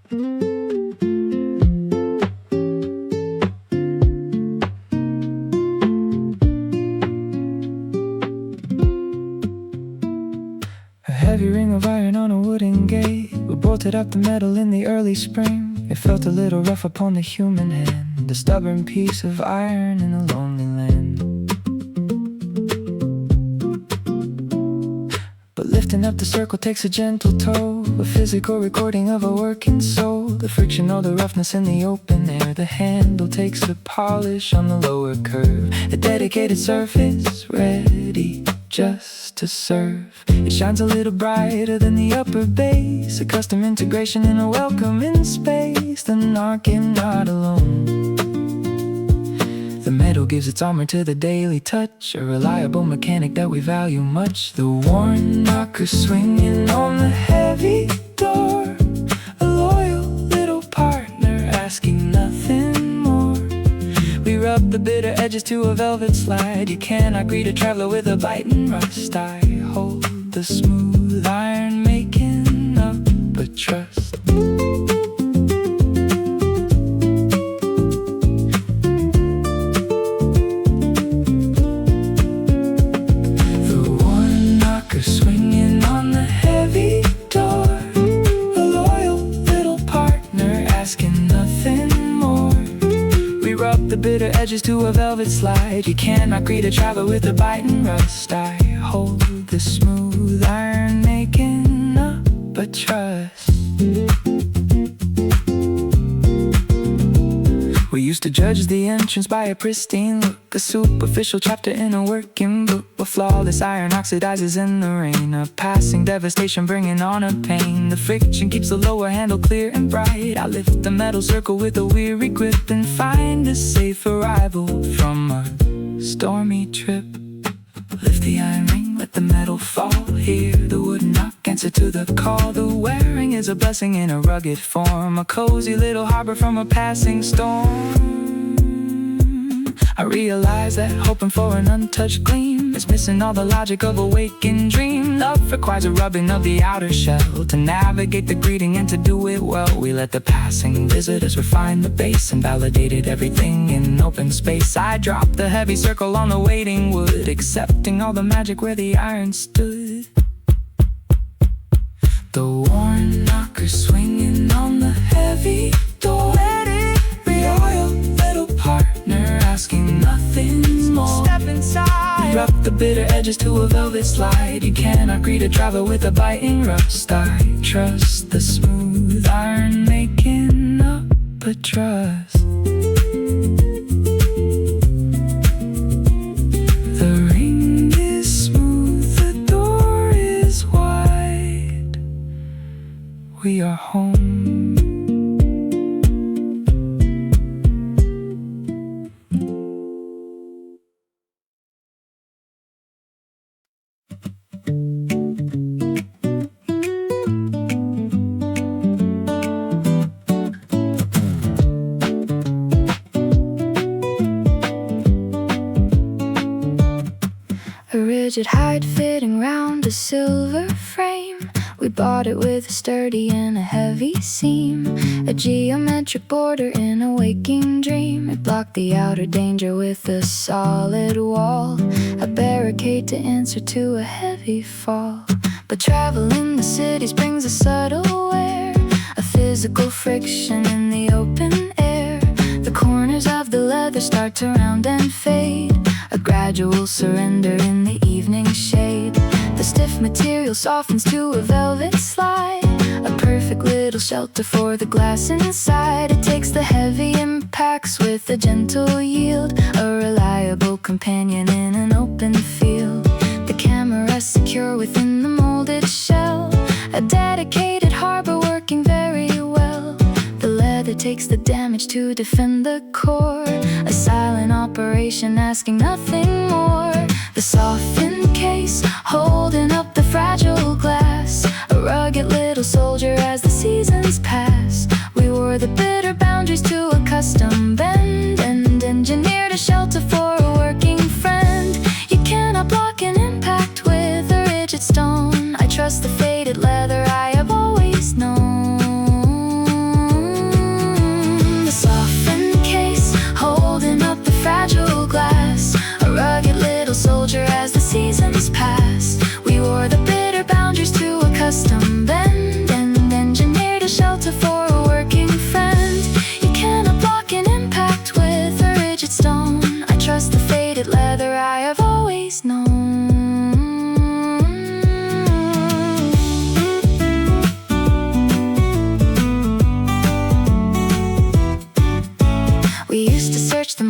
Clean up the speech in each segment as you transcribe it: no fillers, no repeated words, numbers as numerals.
A heavy ring of iron on a wooden gate. We bolted up the metal in the early spring. It felt a little rough upon the human hand, a stubborn piece of iron in a lonely land. But lifting up the circle takes a gentle toll, a physical recording of a working soul. The friction or the roughness in the open air. The handle takes the polish on the lower curve. A dedicated surface, ready just to serve. It shines a little brighter than the upper base, a custom integration in a welcoming space. The knock am not alone. The metal gives its armor to the daily touch, a reliable mechanic that we value much. The worn knocker swinging on the heavy door, a loyal little partner asking nothing more. We rub the bitter edges to a velvet slide. You cannot greet a traveler with a biting rust. I hold the smooth iron making up a trust. The one knocker swinging on the heavy door, a loyal little partner asking nothing more. We rub the bitter edges to a velvet slide. You cannot greet a traveler with a biting rust. I hold the smooth iron making up a trust. We used to judge the entrance by a pristine look, a superficial chapter in a working book, where flawless iron oxidizes in the rain, a passing devastation bringing on a pain. The friction keeps the lower handle clear and bright. I lift the metal circle with a weary grip and find a safe arrival from a stormy trip. Lift the iron ring, let the metal fall. Hear the wooden knock, answer to the call. The wearing is a blessing in a rugged form, a cozy little harbor from a passing storm. I realize that hoping for an untouched gleam is missing all the logic of a waking dream. Love requires a rubbing of the outer shell to navigate the greeting and to do it well. We let the passing visitors refine the base and validated everything in open space. I dropped the heavy circle on the waiting wood, accepting all the magic where the iron stood. The worn knocker swinging on the heavy door. Let it be oil, little partner asking nothing more. Step inside. Rub the bitter edges to a velvet slide. You cannot greet a traveler with a biting rust. I trust the smooth iron making up a trust. The ring is smooth, the door is wide. We are home. A rigid height fitting round a silver frame. We bought it with a sturdy and a heavy seam, a geometric border in a waking dream. It blocked the outer danger with a solid wall, a barricade to answer to a heavy fall. But travel in the cities brings a subtle wear, a physical friction in the open air. The corners of the leather start to round and fade, a gradual surrender in the evening shade. The stiff material softens to a velvet slide, a perfect little shelter for the glass inside. It takes the heavy impacts with a gentle yield, a reliable companion in an open field. The camera secure within the molded shell, a dedicated harbor working very well. The leather takes the damage to defend the core, a silent operation asking nothing more. The softened case holding up the fragile glass, a rugged little soldier as the seasons pass. We wore the bitter boundaries to a custom bend and engineered a shelter for a working friend. You cannot block an impact with a rigid stone. I trust the faded leather I have always known.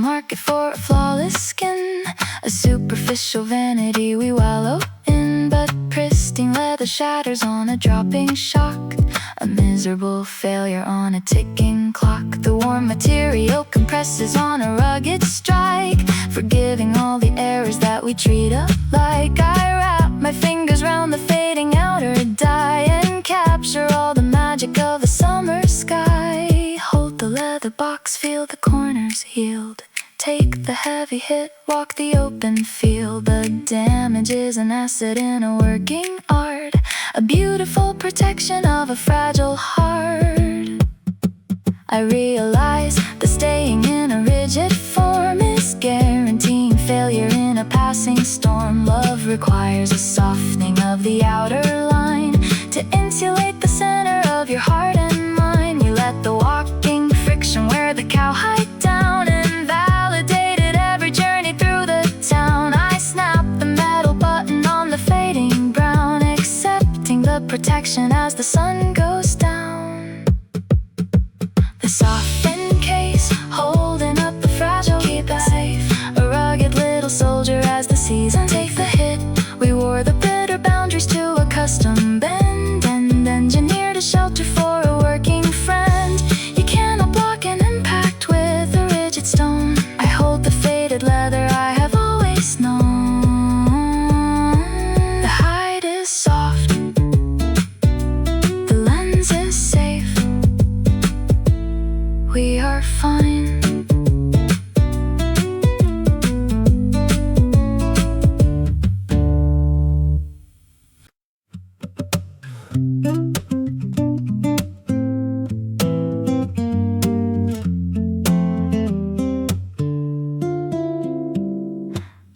market for a flawless skin, a superficial vanity we wallow in, but pristine leather shatters on a dropping shock, a miserable failure on a ticking clock. The warm material compresses on a rugged strike, forgiving all the errors that we treat alike. I wrap my fingers round the fading outer dye and capture all the magic of the summer sky. Hold the leather box, feel the corners healed, take the heavy hit, walk the open field. The damage is an asset in a working art, a beautiful protection of a fragile heart. I realize that staying in a rigid form is guaranteeing failure in a passing storm. Love requires a softening of the outer line to insulate the center of your heart and mind. You let the walking friction wear the cowhide down and validated every journey through the town. I snap the metal button on the fading brown, accepting the protection as the sun goes down. The softened case, holding up the fragile, keep it safe. A rugged little soldier as the season take the hit. We wore the bitter boundaries to a custom bend and engineered a shelter for a working friend. You cannot block an impact with a rigid stone. I hold the faded leather I have always known. The hide is soft, the lens is safe. We are fine.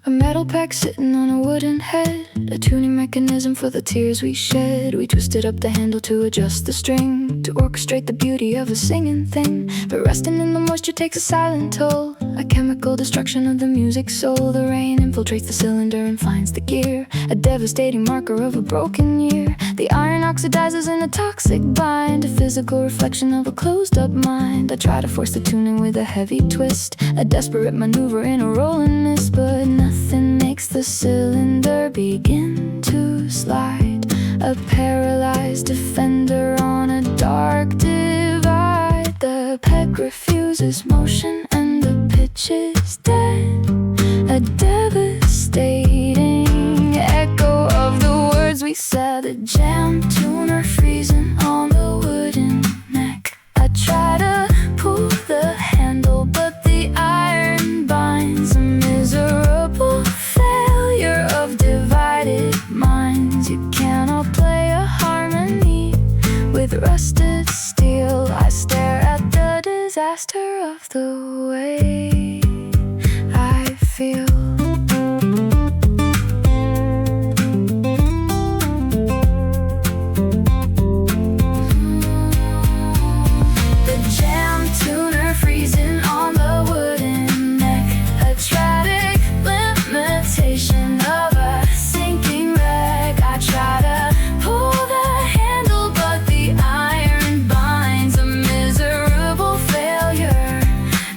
A metal pack sitting on a wooden head, a tuning mechanism for the tears we shed. We twisted up the handle to adjust the string, to orchestrate the beauty of a singing thing. But resting in the moisture takes a silent toll, a chemical destruction of the music's soul. The rain infiltrates the cylinder and finds the gear, a devastating marker of a broken year. The iron oxidizes in a toxic bind, a physical reflection of a closed up mind. I try to force the tuning with a heavy twist, a desperate maneuver in a rolling mist, but nothing makes the cylinder begin to slide. A paralyzed defender on a dark divide. The peg refuses motion and the pitch is dead, a devastating echo of the words we said. A jam tuner freezing on the wooden neck. I try to pull the handle but the iron binds, a miserable failure of divided minds. You cannot play a harmony with rusted steel. I stare at the disaster of the way I feel. The jam tuner freezing on the wooden neck, a tragic limitation of a sinking wreck. I try to pull the handle but the iron binds, a miserable failure,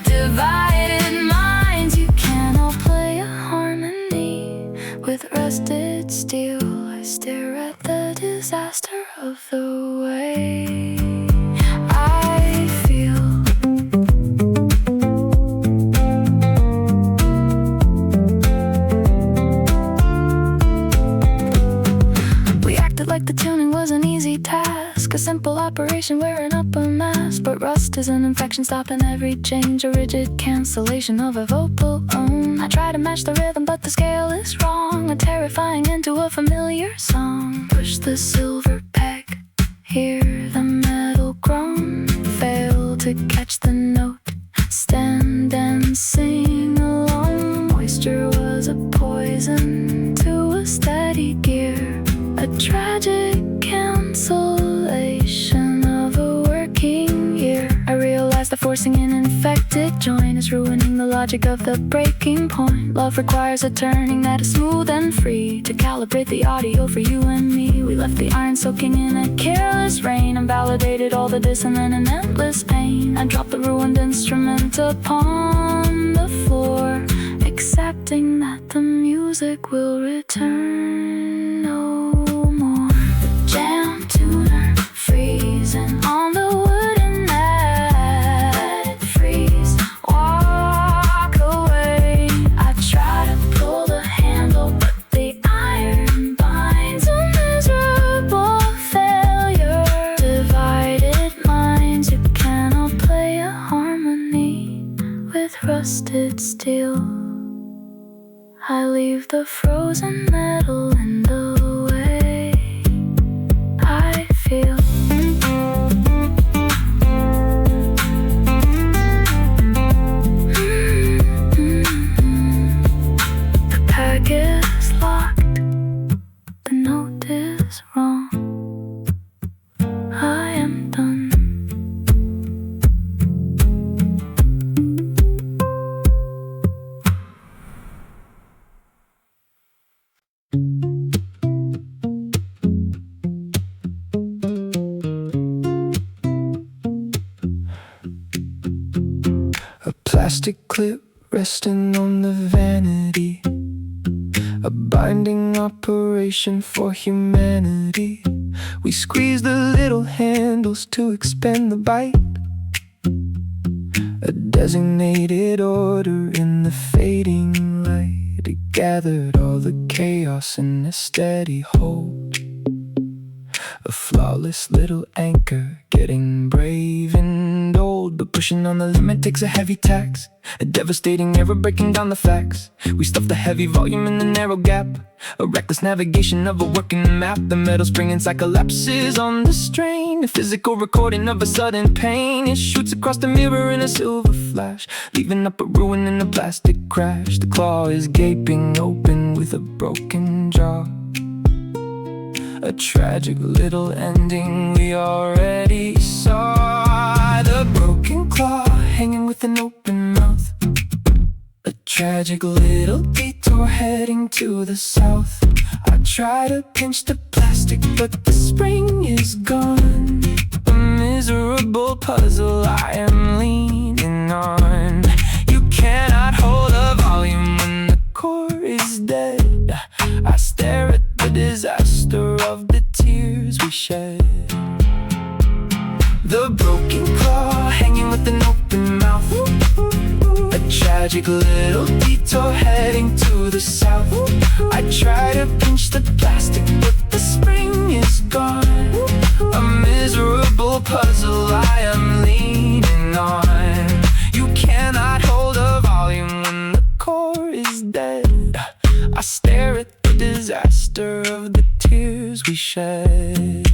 divided minds. You cannot play a harmony with rusted steel. I stare at the disaster of the way I feel. We acted like the tuning was an easy task, a simple operation wearing up a mask. But rust is an infection stopping every change, a rigid cancellation of a vocal own. I try to match the rhythm but the scale is wrong, a terrifying into a familiar song. Push the silver peg, hear the metal groan, fail to catch the note, stand and sing along. Moisture was a poison to a steady gear, a tragic cancellation of a working year. I realize the forcing an infected joint is ruining the logic of the breaking point. Love requires a turning that is smooth and free, to calibrate the audio for you and me. We left the iron soaking in a careless rain and validated all the dissonant and endless pain. I dropped the ruined instrument upon the the floor, accepting that the music will return no more. Jam tuner freezing on the wooden mat, freeze, walk away. I try to pull the handle, but the iron binds. A miserable failure, divided minds. You cannot play a harmony with rusted steel. I leave the frozen metal in the way I feel. The pack is locked, the note is wrong. I am done. Plastic clip resting on the vanity, a binding operation for humanity. We squeeze the little handles to expend the bite, a designated order in the fading light. It gathered all the chaos in a steady hold, a flawless little anchor, getting brave and old. But pushing on the limit takes a heavy tax, a devastating error breaking down the facts. We stuff the heavy volume in the narrow gap, a reckless navigation of a working map. The metal spring inside collapses on the strain, a physical recording of a sudden pain. It shoots across the mirror in a silver flash, leaving up a ruin in a plastic crash. The claw is gaping open with a broken jaw, a tragic little ending we already saw. The broken claw hanging with an open mouth, a tragic little detour heading to the south. I try to pinch the plastic, but the spring is gone, a miserable puzzle I am leaning on. You cannot hold a volume when the core is dead. I stare at the disaster of the tears we shed. The broken claw hanging with an open mouth, a tragic little detour heading to the south. I try to pinch the plastic, but the spring is gone, a miserable puzzle I am leaning on. You cannot hold a volume when the core is dead. I stare at the disaster of the tears we shed.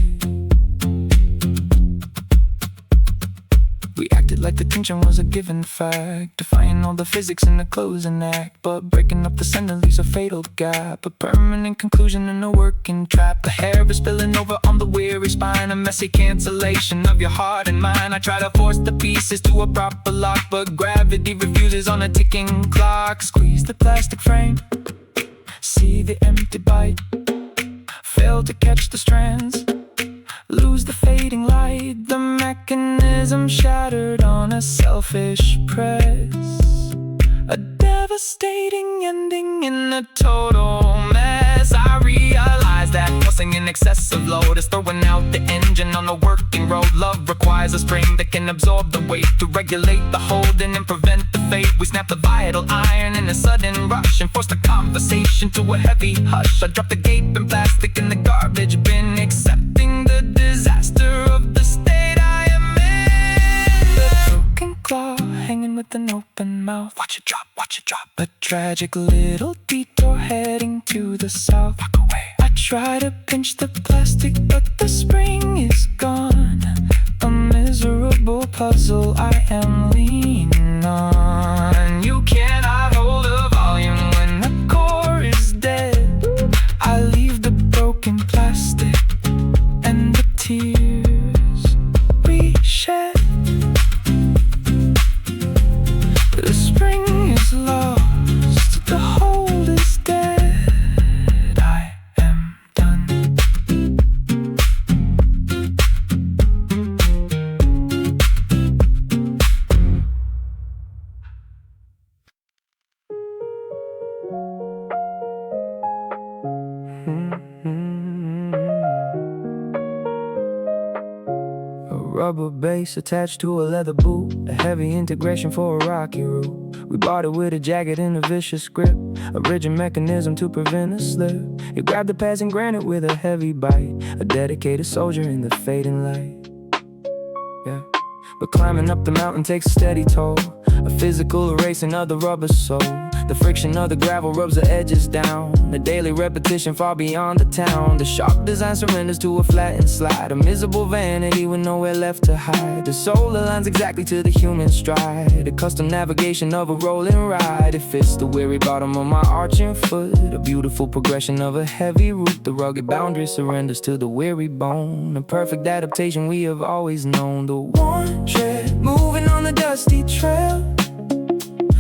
We acted like the tension was a given fact, defying all the physics in the closing act. But breaking up the center leaves a fatal gap, a permanent conclusion in a working trap. The hair is spilling over on the weary spine, a messy cancellation of your heart and mind. I try to force the pieces to a proper lock, but gravity refuses on a ticking clock. Squeeze the plastic frame, see the empty bite, fail to catch the strands, lose the fading light. The mechanism shattered on a selfish press, a devastating ending in a total mess. I realize that forcing an excessive load is throwing out the engine on a working road. Love requires a spring that can absorb the weight to regulate the holding and prevent the fate. We snap the vital iron in a sudden rush and force the conversation to a heavy hush. I drop the gaping plastic in the garbage bin, accepting the disaster of the state I am in. The broken claw hanging with an open mouth, watch it drop, watch it drop. A tragic little detour heading to the south. Walk away. I try to pinch the plastic, but the spring is gone, a miserable puzzle I am leaning on. You cannot hold a volume when the core is dead. I leave the broken plastic and the tears we shed. The spring is lost, the hold is dead. I am done. rubber base attached to a leather boot, a heavy integration for a rocky route. We bought it with a jagged and a vicious grip, a rigid mechanism to prevent a slip. You grab the pads and granite with a heavy bite, a dedicated soldier in the fading light. Yeah. But climbing up the mountain takes a steady toll, a physical erasing of the rubber sole. The friction of the gravel rubs the edges down, the daily repetition far beyond the town. The sharp design surrenders to a flattened slide, a miserable vanity with nowhere left to hide. The soul aligns exactly to the human stride, a custom navigation of a rolling ride. It fits the weary bottom of my arching foot, a beautiful progression of a heavy root. The rugged boundary surrenders to the weary bone, a perfect adaptation we have always known. The worn tread, moving on the dusty trail,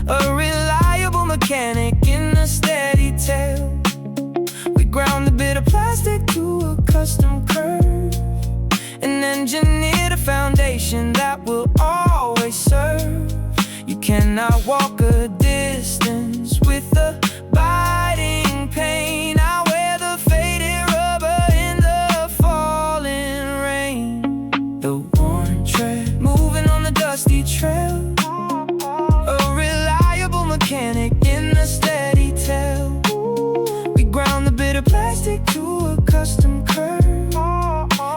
a reliable mechanic in a steady tail. We ground the bit of plastic to a custom curve, and engineered a foundation that will always serve. You cannot walk a distance with the biting pain. I wear the faded rubber in the falling rain. The worn tread, moving on the dusty trail, mechanic in a steady tail. We ground the bit of plastic to a custom curve,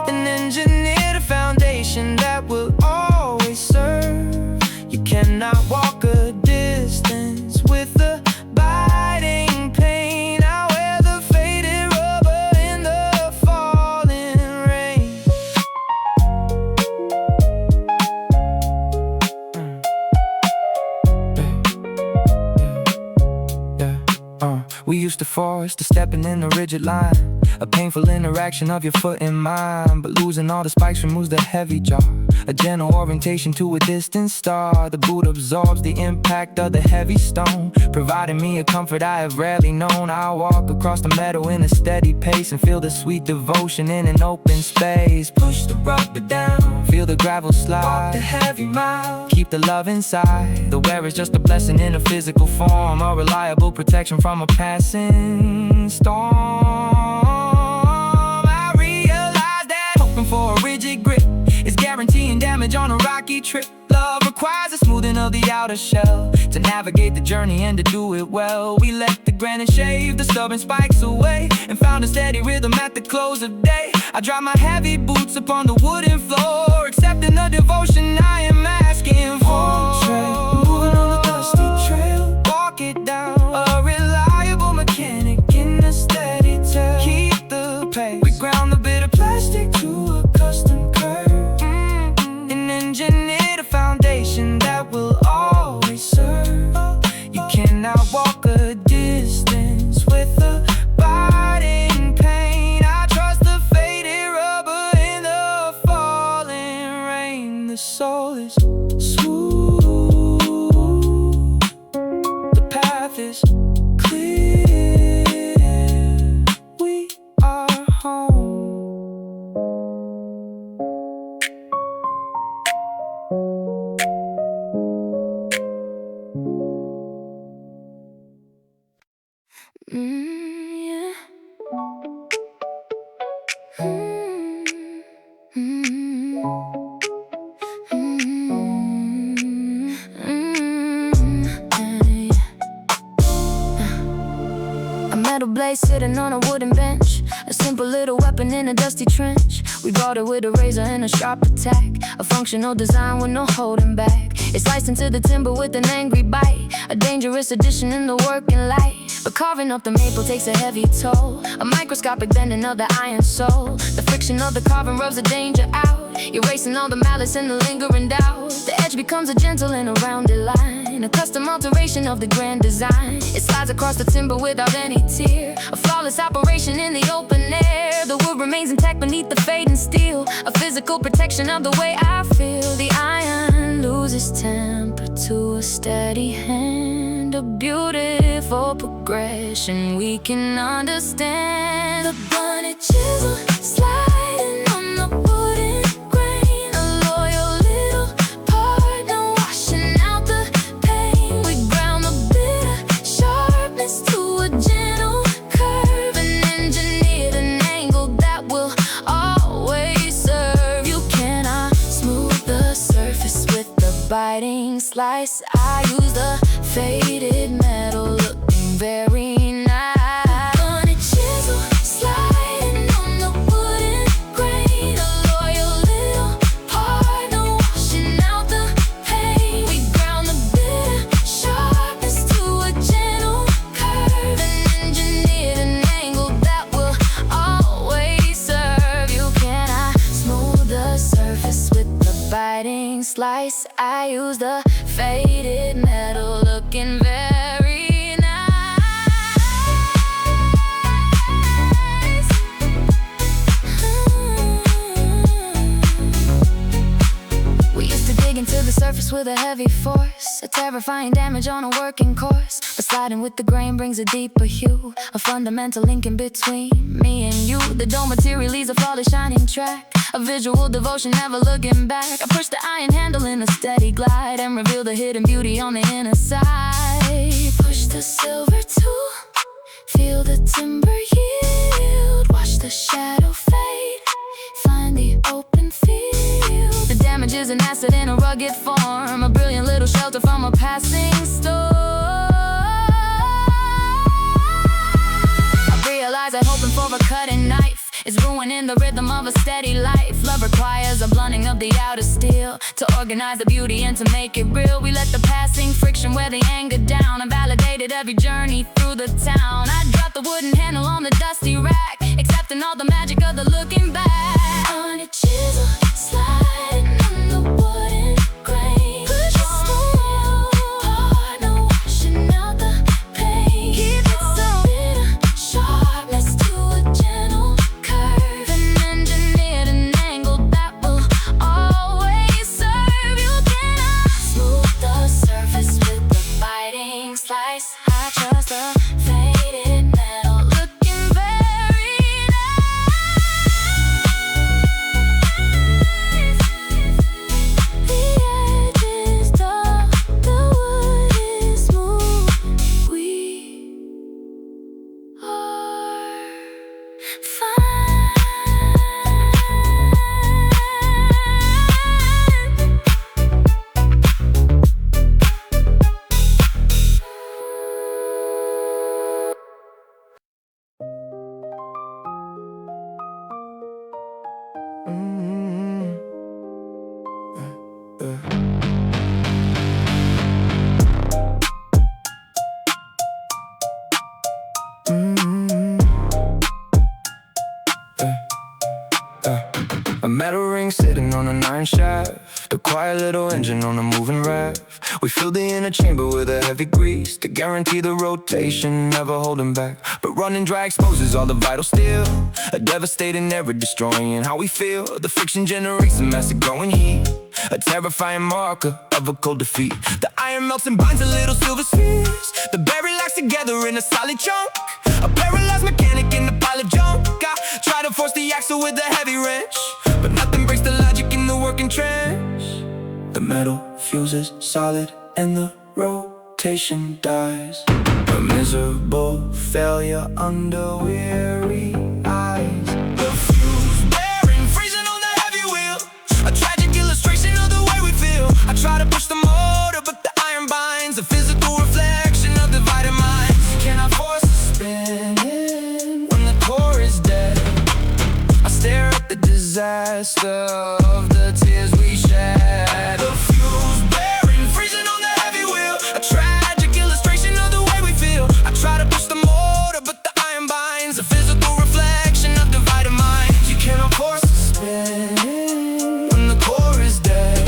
and engineered a foundation that will always serve. You cannot walk a distance with the biting pain. I wear the faded rubber in the falling rain. We used to force to stepping in a rigid line, a painful interaction of your foot and mine. But losing all the spikes removes the heavy jaw, a gentle orientation to a distant star. The boot absorbs the impact of the heavy stone, providing me a comfort I have rarely known. I walk across the meadow in a steady pace and feel the sweet devotion in an open space. Push the rubber down, feel the gravel slide, walk the heavy mile, keep the love inside. The wear is just a blessing in a physical form, a reliable protection from a passing storm. I realize that hoping for a rigid grip is guaranteeing damage on a rocky trip. Love requires a smoothing of the outer shell to navigate the journey and to do it well. We let the granite shave the stubborn spikes away and found a steady rhythm at the close of day. I drop my heavy boots upon the wooden floor, accepting the devotion I am asking for. Moving on the dusty trail, walk it down, a reliable mechanic in a steady tail. Keep the pace, we ground the bit of plastic to a custom curve, and engineered a foundation that will always serve. You cannot walk a distance with a biting pain. I trust the faded rubber in the falling rain. The soul is smooth, the path is clear. We are home. Yeah. A metal blade sitting on a wooden bench, a simple little weapon in a dusty trench. We bought it with a razor and a sharp attack, a functional design with no holding back. It's sliced into the timber with an angry bite, a dangerous addition in the working light. But carving up the maple takes a heavy toll, a microscopic bending of the iron soul. The friction of the carving rubs the danger out, erasing all the malice and the lingering doubt. The edge becomes a gentle and a rounded line, a custom alteration of the grand design. It slides across the timber without any tear, a flawless operation in the open air. The wood remains intact beneath the fading steel, a physical protection of the way I feel. The iron loses temper to a steady hand, a beautiful progression we can understand. The blunted chisel sliding on the wooden grain, a loyal little partner washing out the pain. We ground a bit of sharpness to a gentle curve, and engineered an angle that will always serve. You cannot smooth biting slice. I use the faded metal, looking very nice. Blunted chisel, sliding on the wooden grain. A loyal little partner, washing out the pain. We ground the bitter sharpness to a gentle curve, and engineered an angle that will always serve you. Can I smooth the surface with the biting slice? I use the faded metal, looking very nice. We used to dig into the surface with a heavy force, a terrifying damage on a working course. But sliding with the grain brings a deeper hue, a fundamental link in between me and you. The dull material leaves a flawless shining track, a visual devotion, never looking back. I push the iron handle in a steady glide and reveal the hidden beauty on the inner side. Push the silver tool, feel the timber yield. Watch the shadow fade, find the open field. The damage is an asset in a rugged form, a brilliant little shelter from a passing storm. I realize that hoping for a cutting knife is ruining the rhythm of a steady life. Love requires a blunting of the outer steel to organize the beauty and to make it real. We let the passing friction wear the anger down and validated every journey through the town. I dropped the wooden handle on the dusty rack, accepting all the magic of the looking back. On a chisel, sliding on the wooden grain. Push a small partner, washing out the pain. Keep it so bitter, sharpness to a gentle curve, and engineered an angle that will always serve you. Can I smooth the surface with the biting slice? I trust the faded metal, looking very nice. The edge is dull, the wood is smooth. We are fine. A metal ring sitting on an iron shaft, a quiet little engine on a moving raft. We filled the inner chamber with a heavy grease to guarantee the rotation, never holding back. But running dry exposes all the vital steel, a devastating error destroying how we feel. The friction generates a massive growing heat, a terrifying marker of a cold defeat. The iron melts and binds a little silver spheres, the berry locks together in a solid chunk, a paralyzed mechanic in a pile of junk. I try to force the axle with a heavy wrench, but nothing breaks the logic in the working trench. The metal fuses solid and the rotation dies, a miserable failure under weary eyes. The fuse bearing freezing on the heavy wheel, a tragic illustration of the way we feel. I try to push the motor but the iron binds, a physical reflection of divided minds. Can I force a spin when the core is dead? I stare at the disaster of the tears we shed. The fuse bearing freezing on the heavy wheel, a tragic illustration of the way we feel. I try to push the motor but the iron binds, a physical reflection of divided minds. You cannot force a spin when the core is dead.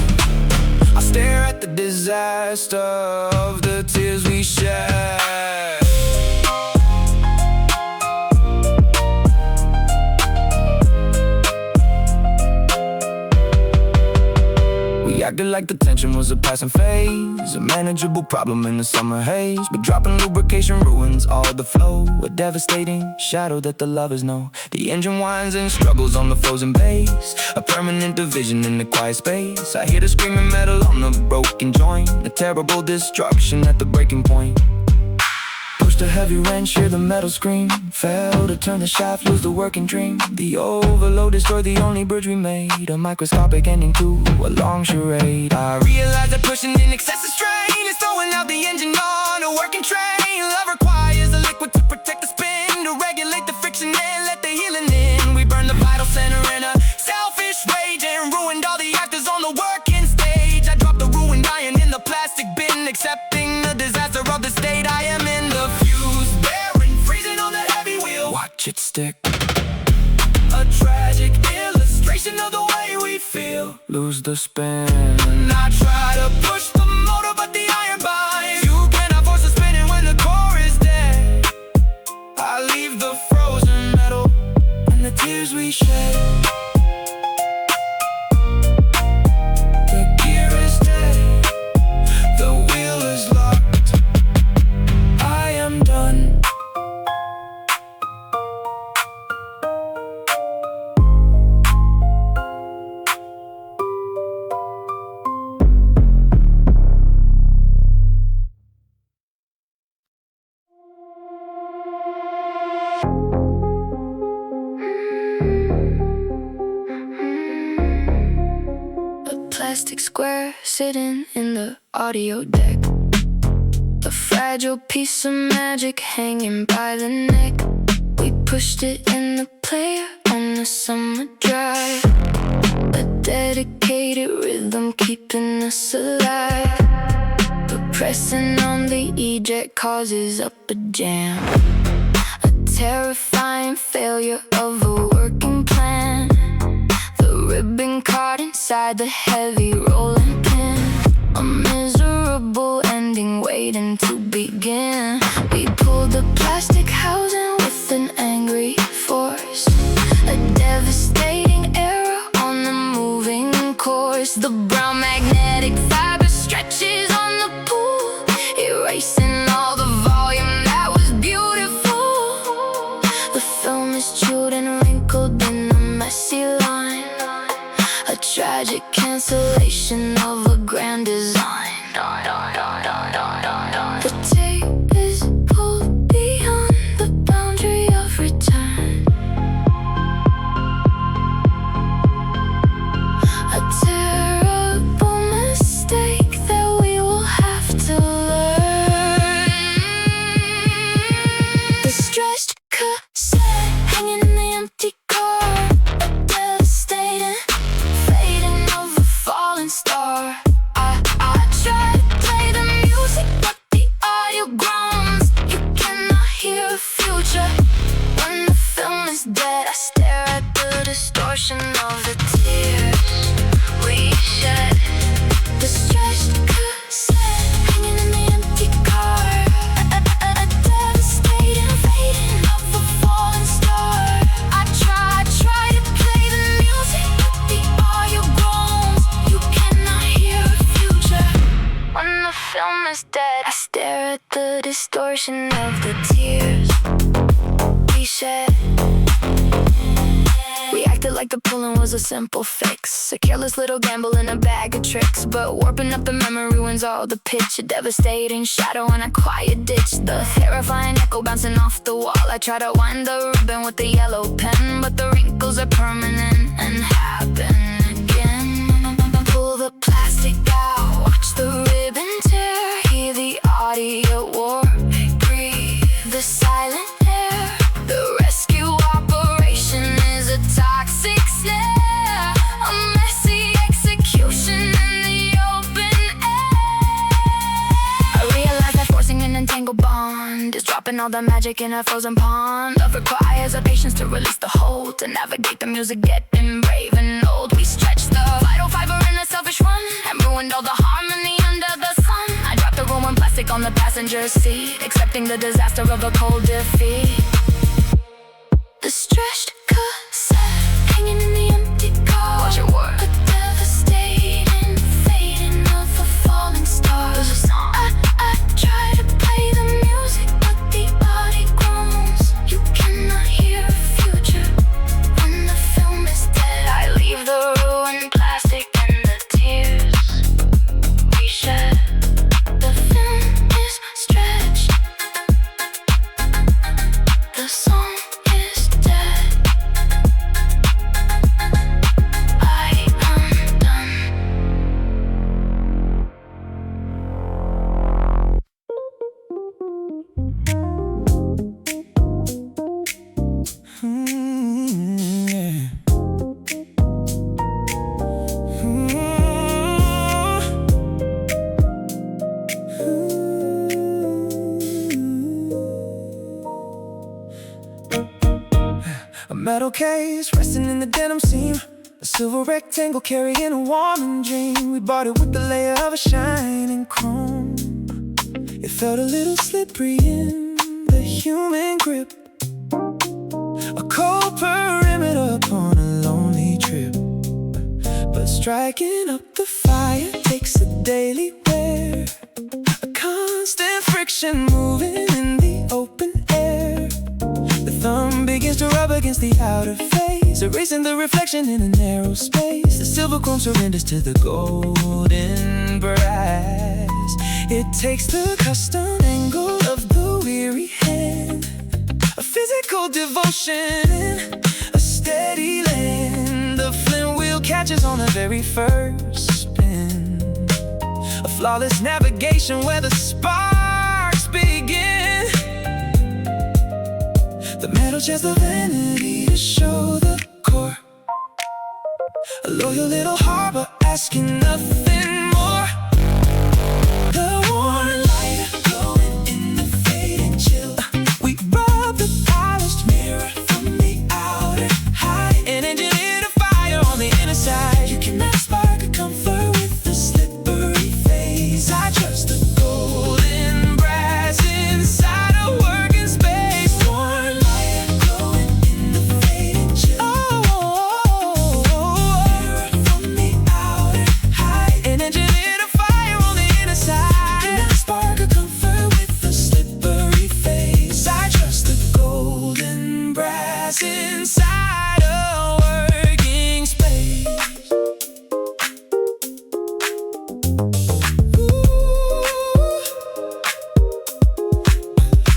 I stare at the disaster of the tears we shed. Acted like the tension was a passing phase, a manageable problem in the summer haze. But dropping lubrication ruins all the flow, a devastating shadow that the lovers know. The engine whines and struggles on the frozen base, a permanent division in the quiet space. I hear the screaming metal on the broken joint, a terrible destruction at the breaking point. Pushed a heavy wrench, hear the metal scream. Failed to turn the shaft, lose the working dream. The overload destroyed the only bridge we made, a microscopic ending to a long charade. I realized I pushed pushing in excessive strain. It's throwing out the engine on a working train. Love requires a liquid to protect the spin, to regulate the friction and let the healing in. We burn the vital center in a selfish rage and ruined all the actors on the working stage. I dropped the ruined iron in the plastic bin, accepting the disaster of the state I am in. The fuse bearing, freezing on the heavy wheel. Watch it stick. A tragic illustration of the way we feel. Lose the spin. I try to push the motor, but the iron binds. You cannot force the spinning when the core is dead. I leave the frozen metal and the tears we shed. The gear is dead. The wheel is locked. I am done. Plastic square sitting in the audio deck. A fragile piece of magic hanging by the neck. We pushed it in the player on the summer drive. A dedicated rhythm keeping us alive. But pressing on the eject causes up a jam. A terrifying failure of a working plan. Ribbon caught inside the heavy rolling pin. A miserable ending waiting to begin. We pulled the plastic housing with an angry force. A devastating error on the moving course. The brown magnetic fiber stretches on the pool, erasing all the volume that was beautiful. The film is chewed and wrinkled in a messy line. A tragic cancellation of a grand design. The tape is pulled beyond the boundary of return. A terrible mistake that we will have to learn. The stretched cassette hanging in the empty car. A devastating star. I try to play the music, but the audio groans. You cannot hear a future. When the film is dead, I stare at the distortion of the tears we shed. The stretched cassette hanging in the empty car. A devastating fading of a falling star. I try to play the music, but the audio groans. You cannot hear a future. When the film is dead, I stare at the distortion of the tears we shed. We acted like the pulling was a simple fix, a careless little gamble in a bag of tricks. But warping up the memory ruins all the pitch. A devastating shadow in a quiet ditch. The terrifying echo bouncing off the wall. I try to wind the ribbon with the yellow pen, but the wrinkles are permanent and happen again. Pull the plastic out, watch the ribbon tear. Hear the audio warp, breathe the silent air. The rescue operation is a toxic snare, a messy execution in the open air. I realize that forcing an entangled bond is dropping all the magic in a frozen pond. Love requires a patience to release the hold, to navigate the music getting brave and old. We stretched the vital fiber in a selfish run and ruined all the harmony under the sun. I dropped the ruined plastic on the passenger seat, accepting the disaster of a cold defeat. The stretched cassette hanging in the empty car. Watch it work. A devastating fading of a falling star. There's a song. I try to play the music, but the body groans. You cannot hear a future. When the film is dead, I leave the ruined plastic and the tears we shed. The film is stretched. The song is dead. I case resting in the denim seam, a silver rectangle carrying a warming dream. We bought it with the layer of a shining chrome. It felt a little slippery in the human grip, a cold perimeter upon a lonely trip. But striking up the fire takes a daily wear, a constant friction moving in the open air. The thumb begins to rub against the outer face, erasing the reflection in a narrow space. The silver chrome surrenders to the golden brass. It takes the custom angle of the weary hand, a physical devotion in a steady land. The flint wheel catches on the very first spin, a flawless navigation where the sparks begin. The metal shares the vanity to show the core, a loyal little harbor asking nothing more. The warm light glowing in the fading chill. We rub the polished mirror from the outer high and engineer the fire on the inner side. You cannot spark a comfort with the slippery phase. I trust the golden brass inside a working space. Warm light glowing in the fading chill. Mirror from the outer high and engineer the fire on the inner side. You cannot spark a comfort with the slippery phase. I trust the golden brass inside a working space.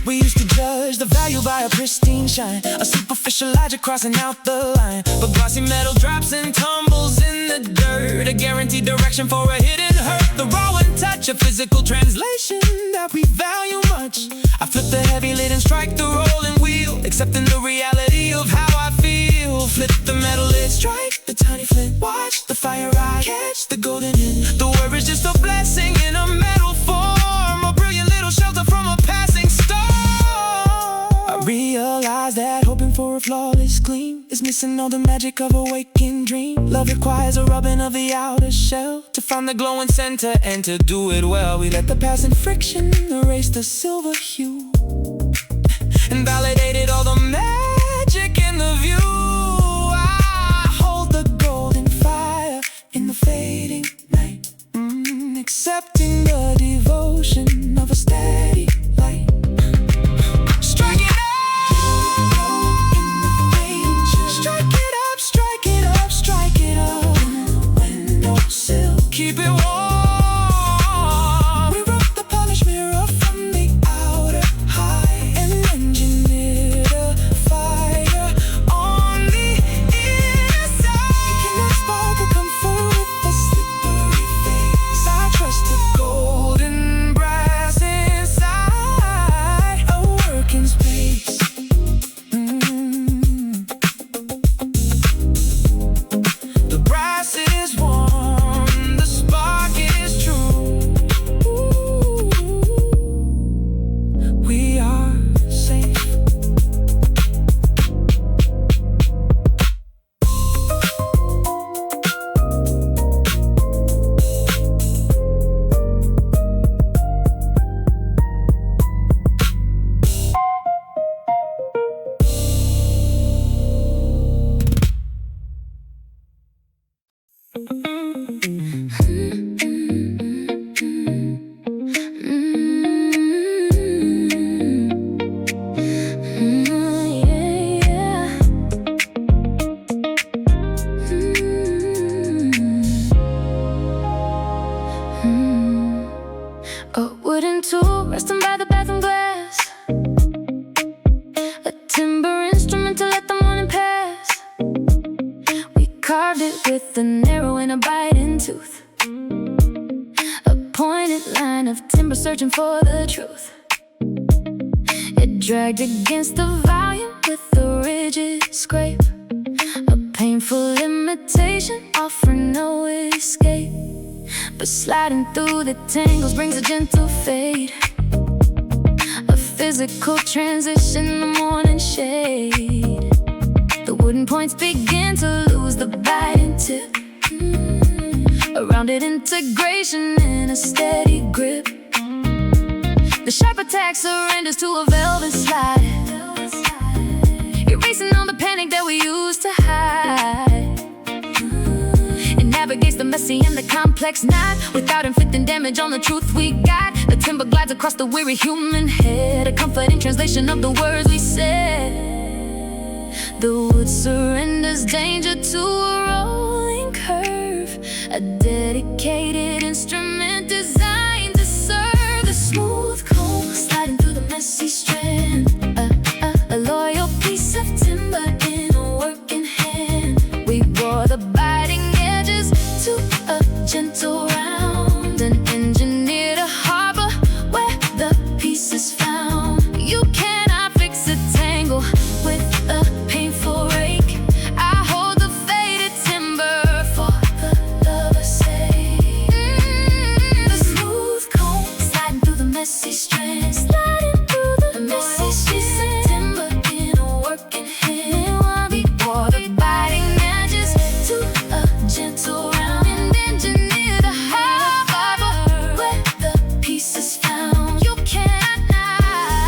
We used to judge the value by a pristine shine, a superficial logic crossing out the line. But glossy metal drops and tumbles in the dirt, a guaranteed direction for a hidden hurt. The raw and touch, a physical translation that we value much. I flip the heavy lid and strike the rolling wheel, accepting the reality of how I feel. Flip the metal lid, strike the tiny flint, watch the fire rise, catch the golden hint. The word is just a blessing in a metal form, a brilliant little shelter from a passing storm. I realize that hoping for a flawless gleam is missing all the magic of a waking dream. Love requires a rubbing of the outer shell to find the glowing center, and to do it well we let the passing friction erase the silver hue and validated all the magic in the view. I hold the golden fire in the fading night, accepting the devotion of a steady light. Strike it up in the fading chill. Strike it up, strike it up, strike it up in the windowsill. Keep it warm. We rub the polished mirror from the outer high and engineer the fire on the inner side. You cannot spark a comfort with the slippery face. I trust the golden brass inside a working space. The brass is warm, the spark is true. We are safe. A wooden tool resting by the bathroom glass, a timber instrument to let the morning pass. We carved it with a narrow and a biting tooth, a pointed line of timber searching for the truth. It dragged against the volume with a rigid scrape, a painful imitation offering no escape. But sliding through the tangles brings a gentle fade, a physical transition in the morning shade. The wooden points begin to lose the biting tip. A rounded integration in a steady grip. The sharp attack surrenders to a velvet slide, erasing all the panic that we used to hide. It navigates the messy and the complex knot without inflicting damage on the truth we got. The timber glides across the weary human head, a comforting translation of the words we said. The wood surrenders danger to a rolling curve, a dedicated instrument designed to serve. The smooth comb sliding through the messy strand, a loyal piece of timber in a working hand. We bore the biting edges to a gentle round, and engineered a harbor where the peace is found. You cannot fix a tangle with a painful rake. I hold the faded timber for the lover's sake. The smooth comb sliding through the messy strand, sliding through the messy strand. Timber in a working hand. We bore the biting edges to a gentle round, and engineered a harbor where the peace is found. You cannot hide.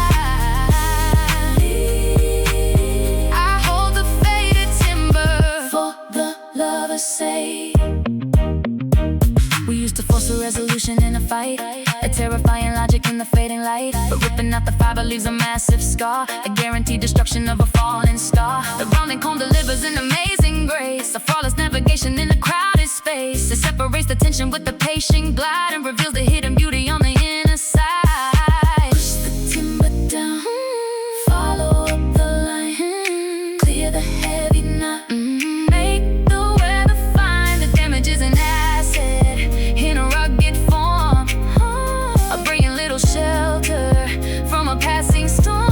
I hold the faded timber for the lover's sake. We used to force a resolution in a fight, a terrifying logic in the fading light. But ripping out the fiber leaves a massive scar, a guaranteed destruction of a falling star. The rounding comb delivers an amazing grace, a flawless navigation in a crowded space. It separates the tension with the patient glide, and reveals the hidden beauty on the inner side. Push the timber down, follow up the line, clear the heavy knot, make the weather fine. The damage is an asset in a rugged form, bringing little shelter from a passing storm.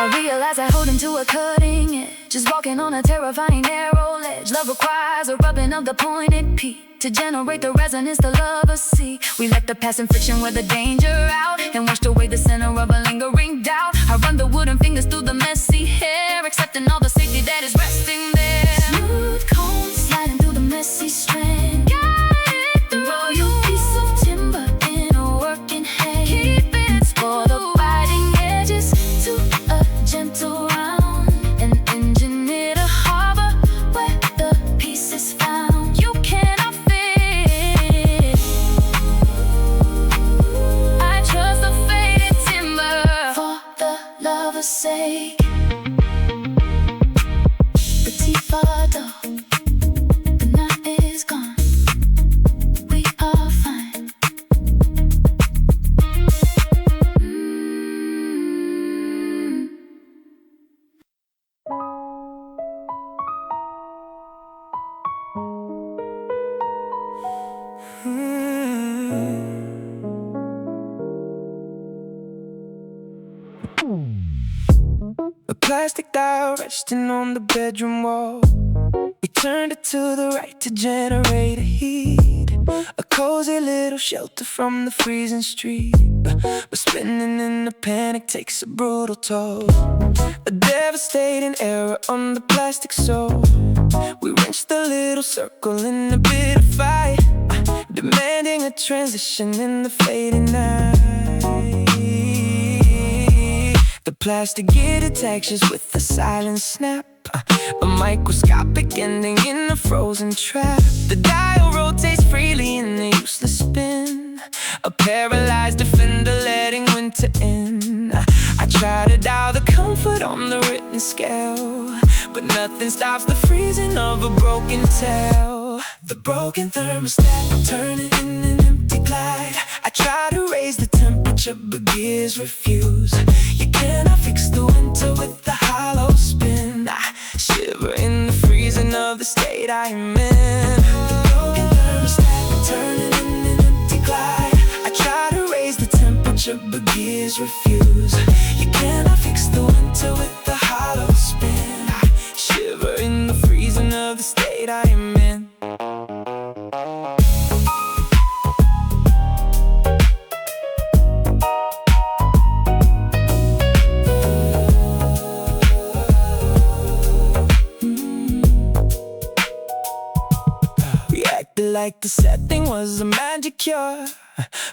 I realize I hold into a cutting edge, just walking on a terrifying narrow ledge. Love requires a rubbing of the pointed peak to generate the resonance the lovers seek. We let the passing friction wear the danger out, and washed away the center of a lingering doubt. I run the wooden fingers through the messy hair, accepting all the safety that is resting there. Smooth comb sliding through the messy strand, guided through the royal piece of timber in a working hand. Keep it for the biting edges to a gentle round, and engineered a harbor where the peace is found. You cannot fit. I trust the faded timber for the lover's sake. The teeth are dull, the knot is gone. We are fine. A plastic dial resting on the bedroom wall. We turned it to the right to generate a heat, a cozy little shelter from the freezing street. But spinning in the panic takes a brutal toll, a devastating error on the plastic soul. We wrenched a little circle in a bit of fight, demanding a transition in the fading night. The plastic it attaches with a silent snap, a microscopic ending in a frozen trap. The dial rotates freely in a useless spin, a paralyzed defender letting winter in. I try to dial the comfort on the written scale, but nothing stops the freezing of a broken tale. The broken thermostat turning in an empty glide. I try to raise the temperature but gears refuse. You cannot fix the winter with the hollow spin. I shiver in the freezing of the state I am in. The broken thermostat turning in an empty glide. I try to raise the temperature but gears refuse. You cannot fix the winter with the hollow spin. I shiver in the freezing of the state I am in. Acted like the sad thing was a magic cure,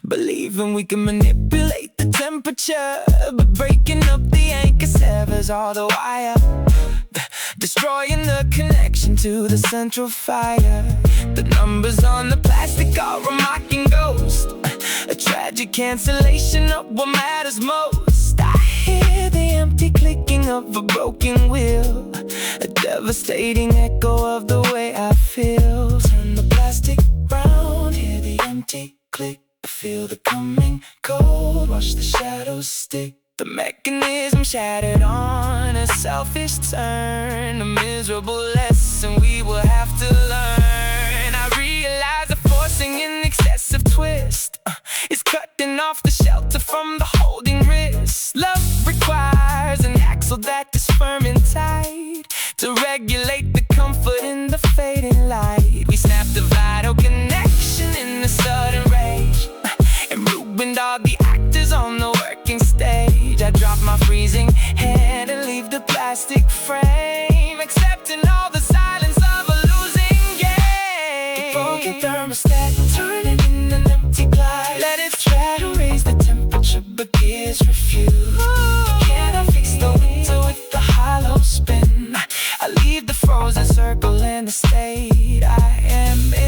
believing we can manipulate the temperature. But breaking up the anchor severs all the wire, destroying the connection to the central fire. The numbers on the plastic are a mocking ghost, a tragic cancellation of what matters most. I hear the empty clicking of a broken wheel, a devastating echo of the way I feel. Turn the plastic round, hear the empty click, feel the coming cold, watch the shadows stick. The mechanism shattered on a selfish turn, a miserable lesson we will have to learn. I realize the forcing in excessive twist is cutting off the shelter from the holding wrist. Love requires an axle that is firm and tight to regulate the comfort in the fading light. We snapped the vital connection in the sudden rage and ruined all the actors on the working stage. I drop my freezing hand and leave the plastic frame, accepting all the silence of a losing game. The broken thermostat, turning in an empty glass. Let it try to raise the temperature, but gears refuse. Can I fix the winter with the hollow spin? I leave the frozen circle in the state I am in.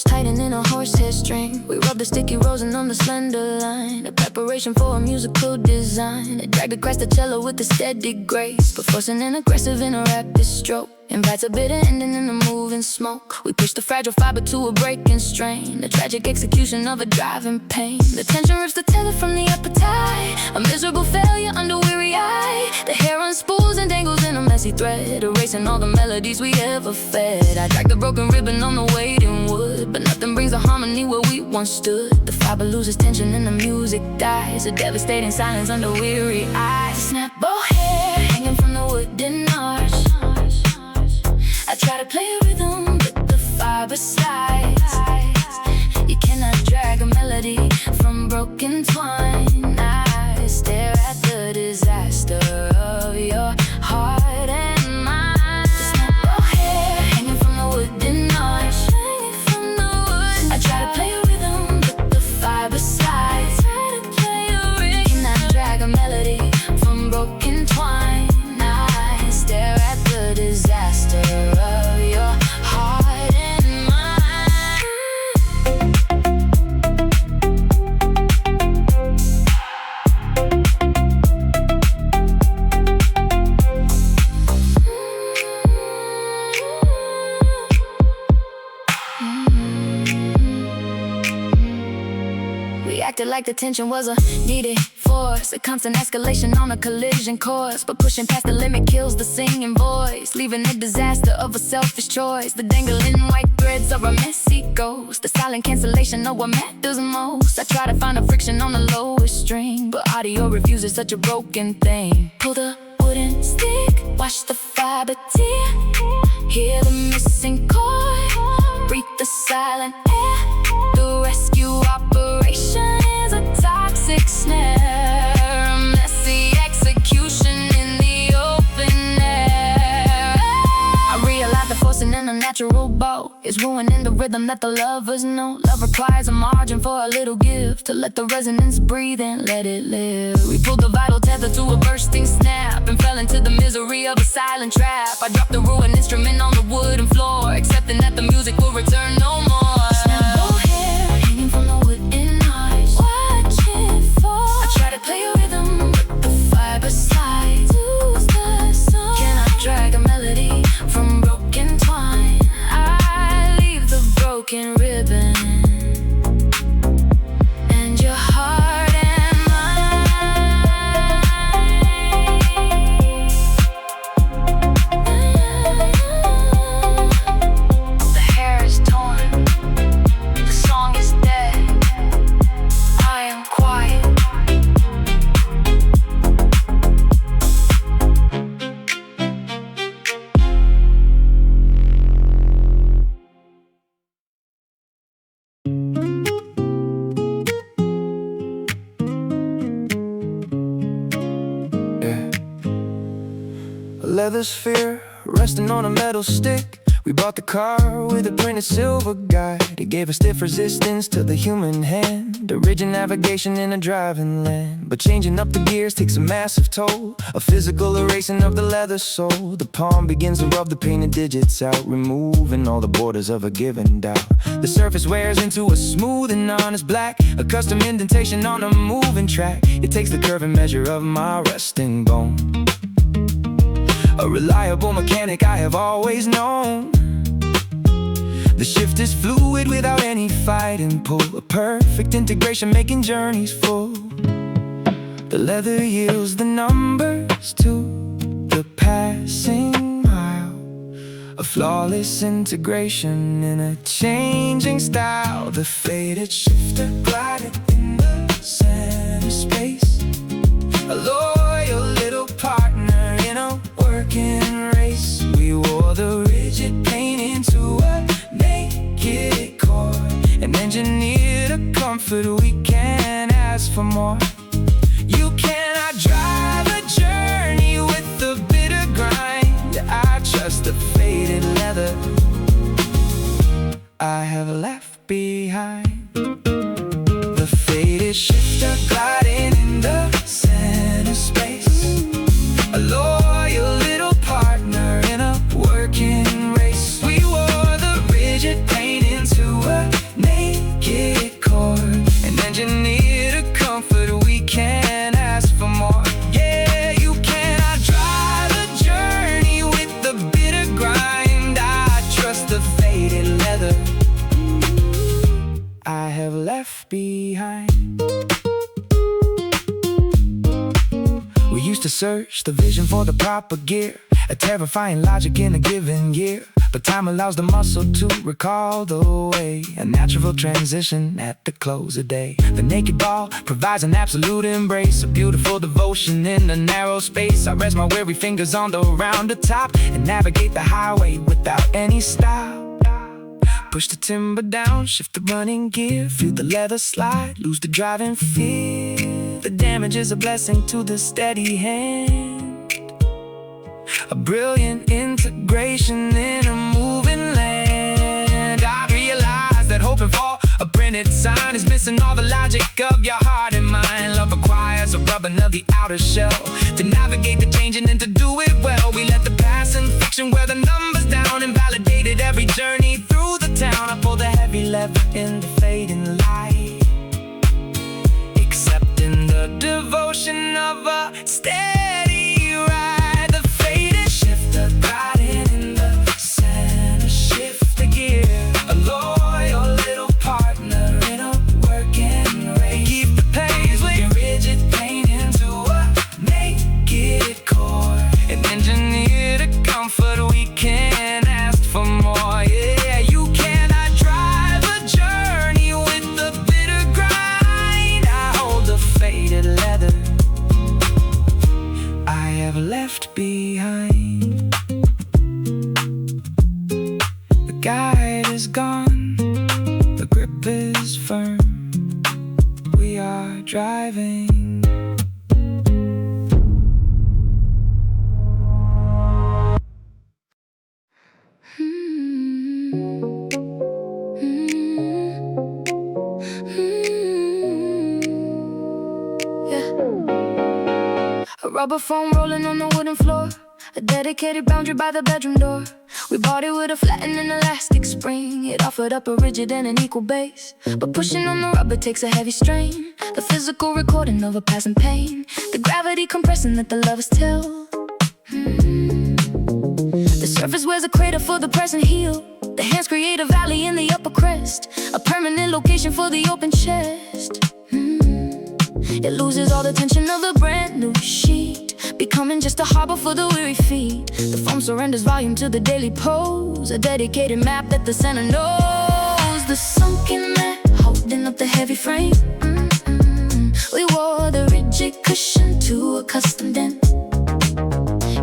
Tightening a horsehair string, we rub the sticky rosin on the slender line. A preparation for a musical design. It dragged across the cello with a steady grace, but forcing an aggressive in a rapid stroke invites a bitter ending in the moving smoke. We push the fragile fiber to a breaking strain, the tragic execution of a driving pain. The tension rips the tether from the upper tie, a miserable failure under weary eye. The hair unspools and dangles in a messy thread, erasing all the melodies we ever fed. I drag the broken ribbon on the waiting wood, but nothing brings the harmony where we once stood. The fiber loses tension and the music dies, a devastating silence under weary eyes. Snapped bowhair hanging from the wooden arch. I try to play a rhythm, but the fiber slides. You cannot drag a melody from broken twine. I stare at the disaster of your heart and mind. The snapped bowhair hanging from the wooden arch. I try to play a rhythm, but the fiber slides. You cannot drag a melody from broken twine. I stare at the disaster of your heart and mind. We acted like the tension was a needed force, a constant escalation on a collision course. But pushing past the limit kills the singing voice, leaving a disaster of a selfish choice. The dangling white threads of a messy ghost, the silent cancellation of what matters most. I try to find a friction on the lowest string, but audio refuses such a broken thing. Pull the wooden stick, watch the fiber tear, hear the missing chord, breathe the silent air. The rescue operation is a toxic snare, a messy execution in the open air. I realize the forcing in a natural bow is ruining the rhythm that the lovers know. Love requires a margin for a little give, to let the resonance breathe and let it live. We pulled the vital tether to a bursting snap and fell into the misery of a silent trap. I dropped the ruined instrument on the wooden floor, accepting that the music will return no more. Snapped bowhair hanging from the wooden arch. Watch it leather sphere resting on a metal stick. We bought the car with a printed silver guide. It gave a stiff resistance to the human hand, a rigid navigation in a driving land. But changing up the gears takes a massive toll, a physical erasing of the leather sole. The palm begins to rub the painted digits out, removing all the borders of a given doubt. The surface wears into a smooth and honest black, a custom indentation on a moving track. It takes the curve and measure of my resting bone, a reliable mechanic I have always known. The shift is fluid without any fight and pull, a perfect integration making journeys full. The leather yields the numbers to the passing mile, a flawless integration in a changing style. The faded shifter glided in the center space, a loyal little partner in a working race. We wore the rigid paint into a naked core, and engineered a comfort we can't ask for more. You cannot drive a journey with the bitter grind. I trust the faded leather I have left behind. The faded shifter gliding in the center space, a loyal little partner in a working race. We wore the rigid paint into a naked core, and engineered a comfort we can't ask for more. Yeah, you cannot drive a journey with the bitter grind. I trust the faded leather I have left behind. We used to search the vision for the proper gear, a terrifying logic in a given year. But time allows the muscle to recall the way, a natural transition at the close of day. The naked ball provides an absolute embrace, a beautiful devotion in a narrow space. I rest my weary fingers on the rounded top and navigate the highway without any stop. Push the timber down, shift the running gear, feel the leather slide, lose the driving fear. The damage is a blessing to the steady hand, a brilliant integration in a moving land. I realize that hoping for a printed sign is missing all the logic of your heart and mind. Love requires a rubbing of the outer shell to navigate the changing and to do it well. We let the past and fiction wear the numbers down and validated every journey through the town. I pull the heavy lever in the fading light, accepting the devotion of a steady ride. The faded shifter gliding in the center, shift the gear, a loyal little partner in a working race. Keep the pace with rigid paint into a naked core, and engineered a comfort we can't ask for more. Yeah, you cannot drive a journey with the bitter grind. I hold the faded leather I have left behind. The guide is gone, the grip is firm, we are driving. A rubber foam rolling on the wooden floor, a dedicated boundary by the bedroom door. We bought it with a flattened and elastic spring. It offered up a rigid and an equal base, but pushing on the rubber takes a heavy strain. The physical recording of a passing pain, the gravity compressing that the lovers tell. The surface wears a crater for the present heel. The hands create a valley in the upper crest, a permanent location for the open chest. It loses all the tension of the brand new sheet, becoming just a harbor for the weary feet. The foam surrenders volume to the daily pose, a dedicated map that the center knows. The sunken mat holding up the heavy frame. We wore the rigid cushion to a custom dent.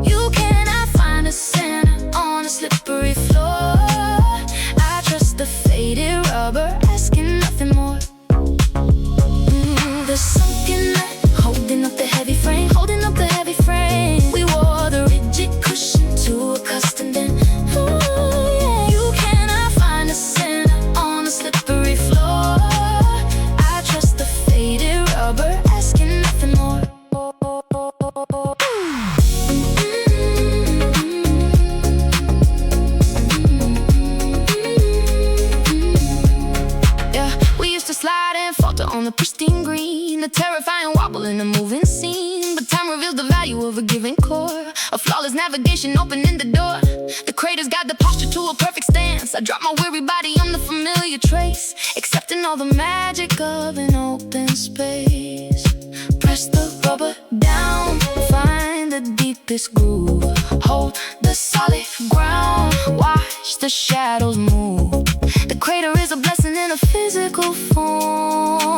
You cannot find a center on a slippery floor. I trust the faded rubber, asking nothing more. The sunken mat holding up the heavy frame, holding up the heavy frame. We wore the rigid cushion green, a terrifying wobble in a moving scene. But time reveals the value of a given core. A flawless navigation opening the door. The crater's got the posture to a perfect stance. I drop my weary body on the familiar trace, accepting all the magic of an open space. Press the rubber down, find the deepest groove. Hold the solid ground, watch the shadows move. The crater is a blessing in a physical form,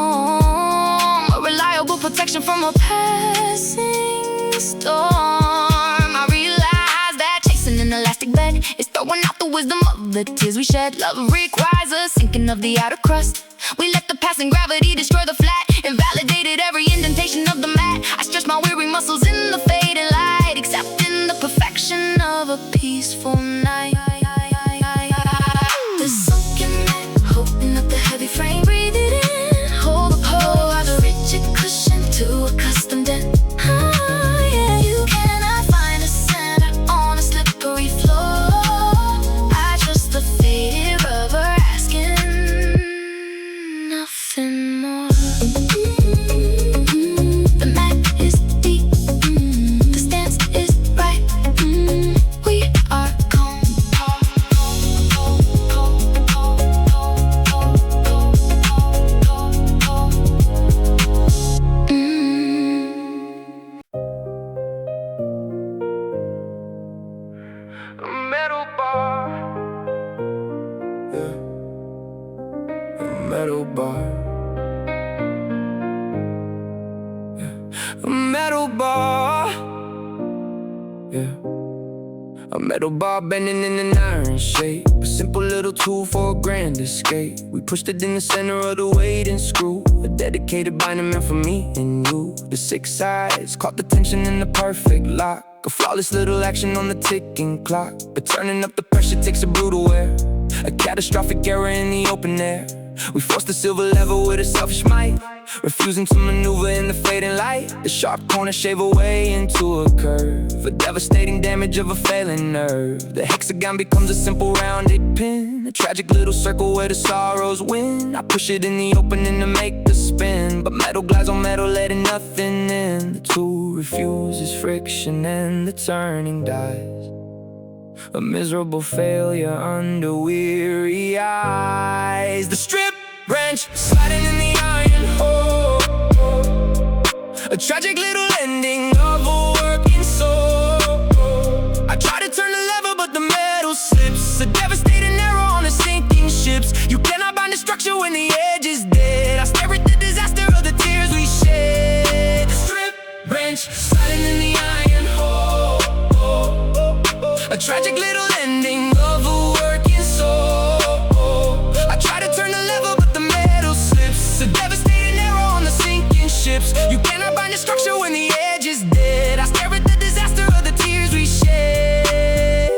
a reliable protection from a passing storm. I realize that chasing an elastic bed is throwing out the wisdom of the tears we shed. Love requires a sinking of the outer crust. We let the passing gravity destroy the flat, invalidated every indentation of the mat. I stretch my weary muscles in the fading light, accepting the perfection of a peaceful night. The sunken mat, holding up the heavy frame. Breathe it in, hold the pole. Out a rigid cushion to a custom den. Yeah, you cannot find a center on a slippery floor. I trust the faded rubber, asking nothing more. The mat is deep, the stance is right. We are calm. A metal bar, yeah. A metal bar, yeah. A metal bar, yeah. A metal bar bending in an iron shape, a simple little tool for a grand escape. We pushed it in the center of the weight and screw, a dedicated binder meant for me and you. The 6 sides caught the tension in the perfect lock, a flawless little action on the ticking clock. But turning up the pressure takes a brutal wear, a catastrophic error in the open air. We forced the silver level with a selfish might, refusing to maneuver in the fading light. The sharp corner shave away into a curve, a devastating damage of a failing nerve. The hexagon becomes a simple rounded pin, a tragic little circle where the sorrows win. I push it in the opening to make the spin, but metal glides on metal, letting nothing in. The tool refuses friction and the turning dies, a miserable failure under weary eyes. The strip wrench sliding in the iron hole, a tragic little ending of a working soul. I try to turn the lever but the metal slips, a devastating error on the sinking ships. You cannot bind the structure when the edge is dead. I stare at the disaster of the tears we shed. The strip wrench sliding in the iron hole, a tragic little ending of a working soul. I try to turn the lever but the metal slips, a devastating error on the sinking ships. You cannot bind the structure when the edge is dead. I stare at the disaster of the tears we shed.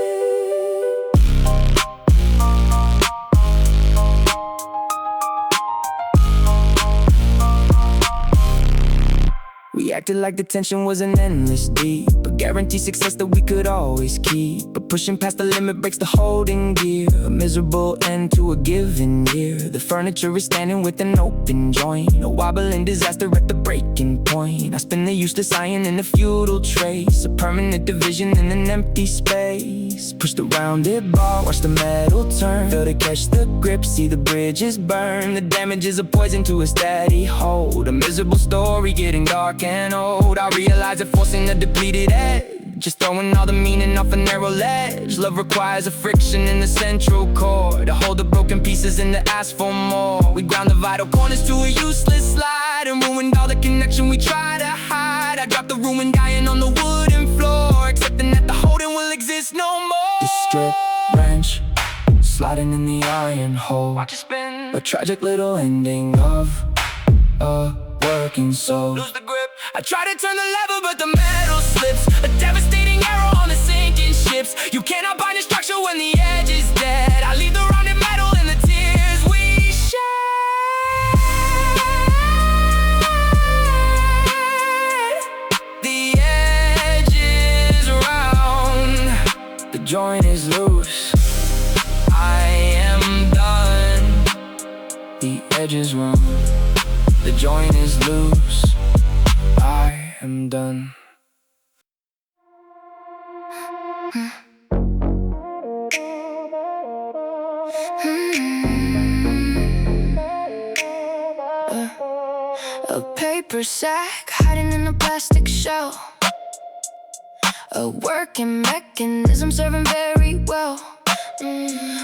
We acted like the tension was an endless deep, a guaranteed success that we could always keep. But pushing past the limit breaks the holding gear, a miserable end to a given year. The furniture is standing with an open joint, a wobbling disaster at the breaking point. I spin the useless iron in a futile trace, a permanent division in an empty space. Push the rounded bar, watch the metal turn, feel to catch the grip, see the bridges burn. The damage is a poison to a steady hold, a miserable story getting dark and old. I realize that forcing a depleted edge, just throwing all the meaning off a narrow ledge. Love requires a friction in the central core, to hold the broken pieces and to ask for more. We ground the vital corners to a useless slide, and ruined all the connection we try to hide. I dropped the ruin dying on the wooden floor, accepting that the holding will exist no more. The strip wrench sliding in the iron hole, watch it spin, a tragic little ending of a working soul. Lose the grip, I try to turn the lever but the metal slips, a devastating error on the sinking ships. You cannot bind the structure when the edge is dead. I leave the rounded metal in the tears we shed. The edge is round, the joint is loose, I am done. The edge is round, the joint is loose. I am done. A paper sack hiding in a plastic shell, a working mechanism serving very well.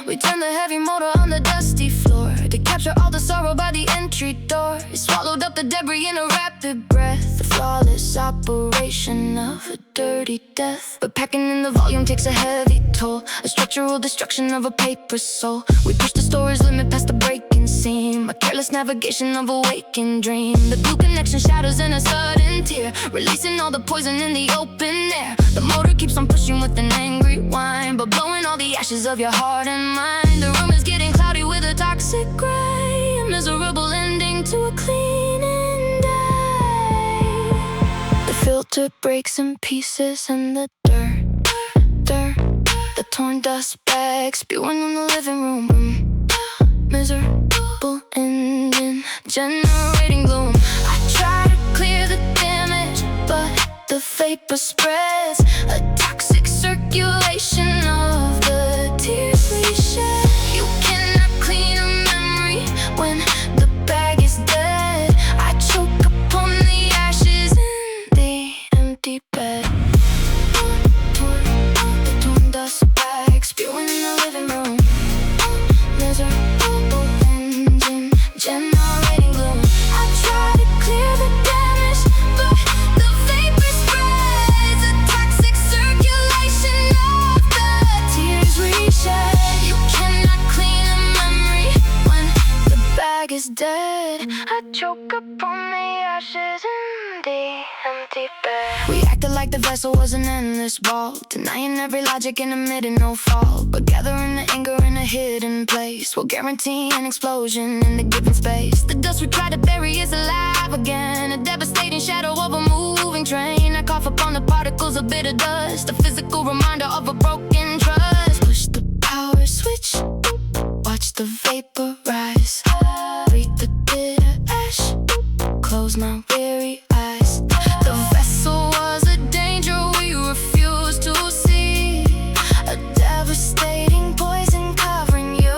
We turn the heavy motor on the dusty floor to capture all the sorrow by the entry door. It swallowed up the debris in a rapid breath, the flawless operation of a dirty death. But packing in the volume takes a heavy toll, a structural destruction of a paper soul. We push the storage limit past the breaking seam, a careless navigation of a waking dream. The blue connection shatters in a sudden tear, releasing all the poison in the open air. The motor keeps on pushing with an angry whine, but blowing all the ashes of your heart and mind. The room is getting cloudy with a toxic gray, a miserable ending to a cleaning day. The filter breaks in pieces and the dirt, the torn dust bag spewing in the living room. Miserable engine generating gloom. I try to clear the damage, but the vapor spreads, a toxic circulation of the tears we shed. You cannot clean a memory when the bag is dead. I choke upon the ashes in the empty bed. The torn dust bag spewing in the living room. Miserable engine generating gloom. I try to clear the damage, but the vapor spreads, a toxic circulation of the tears we shed. You cannot clean a memory when the bag is dead. I choke upon the ashes in the empty bed. We acted like the vessel was an endless ball, denying every logic and admitting no fault, but gathering the anger in a hidden place will guarantee an explosion in the given space. The dust we try to bury is alive again, a devastating shadow of a moving train. I cough upon the particles of bitter dust, a physical reminder of a broken trust. Push the power switch, watch the vapor rise, breathe the bitter ash, close my weary eyes. The vessel was a danger we refused to see, a devastating poison covering you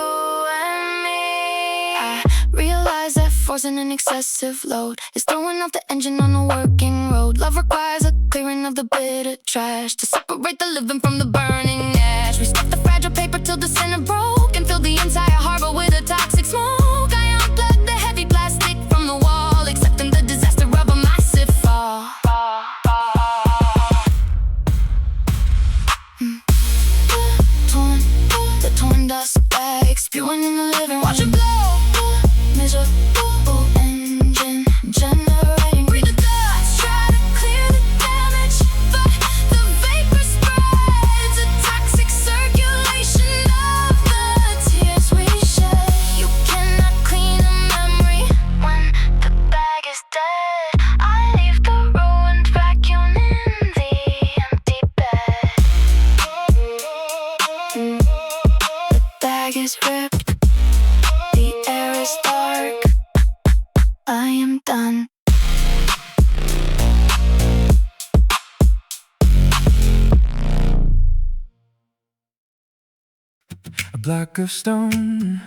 and me. I realize that forcing an excessive load is throwing off the engine on a working road. Love requires a clearing of the bitter trash to separate the living from the burning ash. We stuff the fragile paper till the center broke and fill the entire harbor with a toxic smoke. I unplugged the heavy plastic from the wall, accepting the disaster of a massive fall. The torn dust bag spewing in the living room. Watch it blow. Miserable engine generating. Breathe the dust, try to clear the damage, but the vapor spreads, a toxic circulation of the tears we shed. You cannot clean a memory when the bag is dead. I leave the ruined vacuum in the empty bed. The bag is ripped, the air is dark, I am done. A block of stone.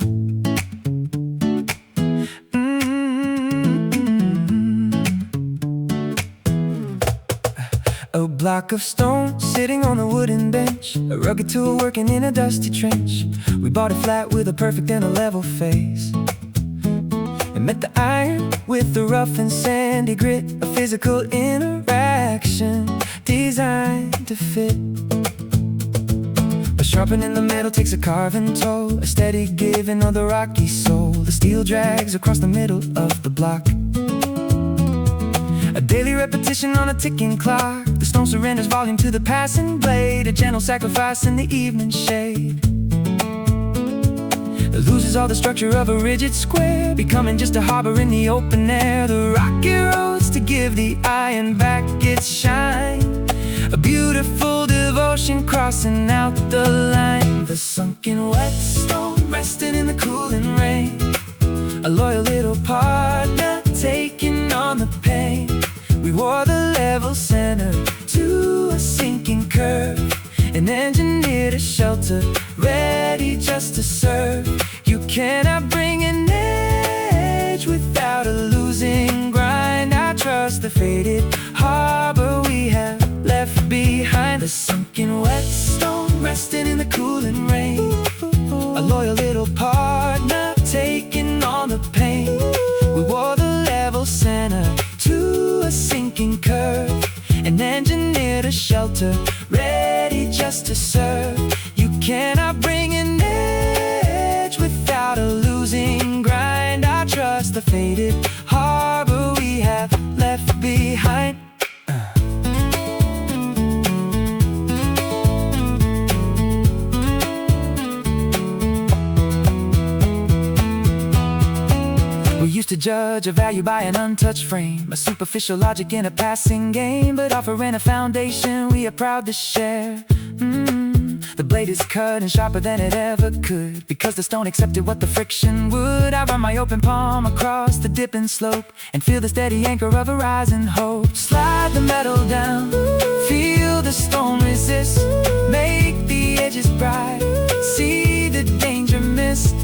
A block of stone sitting on a wooden bench, a rugged tool working in a dusty trench. We bought it flat with a perfect and a level face, and met the iron with the rough and sandy grit, a physical interaction designed to fit. But sharpening the metal takes a carving toll, a steady giving of the rocky soul. The steel drags across the middle of the block, a daily repetition on a ticking clock. The stone surrenders volume to the passing blade, a gentle sacrifice in the evening shade. It loses all the structure of a rigid square, becoming just a harbor in the open air. The rocky roads to give the iron back its shine, a beautiful devotion crossing out the line. The sunken whetstone resting in the cooling rain, a loyal little partner taking on the pain. We wore the level center to a sinking curve, and engineered a shelter ready just to serve. You cannot bring an edge without a losing grind. I trust the faded harbor we have left behind. The sunken whetstone resting in the cooling rain, a loyal little partner taking on the pain. We wore the level center to a sinking curve, and engineered a shelter ready just to serve. You cannot bring an edge without a losing grind. I trust the faded harbor we have left behind. We used to judge a value by an untouched frame, a superficial logic in a passing game, but offering a foundation we are proud to share. The blade is cut and sharper than it ever could, because the stone accepted what the friction would. I run my open palm across the dipping slope and feel the steady anchor of a rising hope. Slide the metal down, feel the stone resist, make the edges bright, see the danger missed.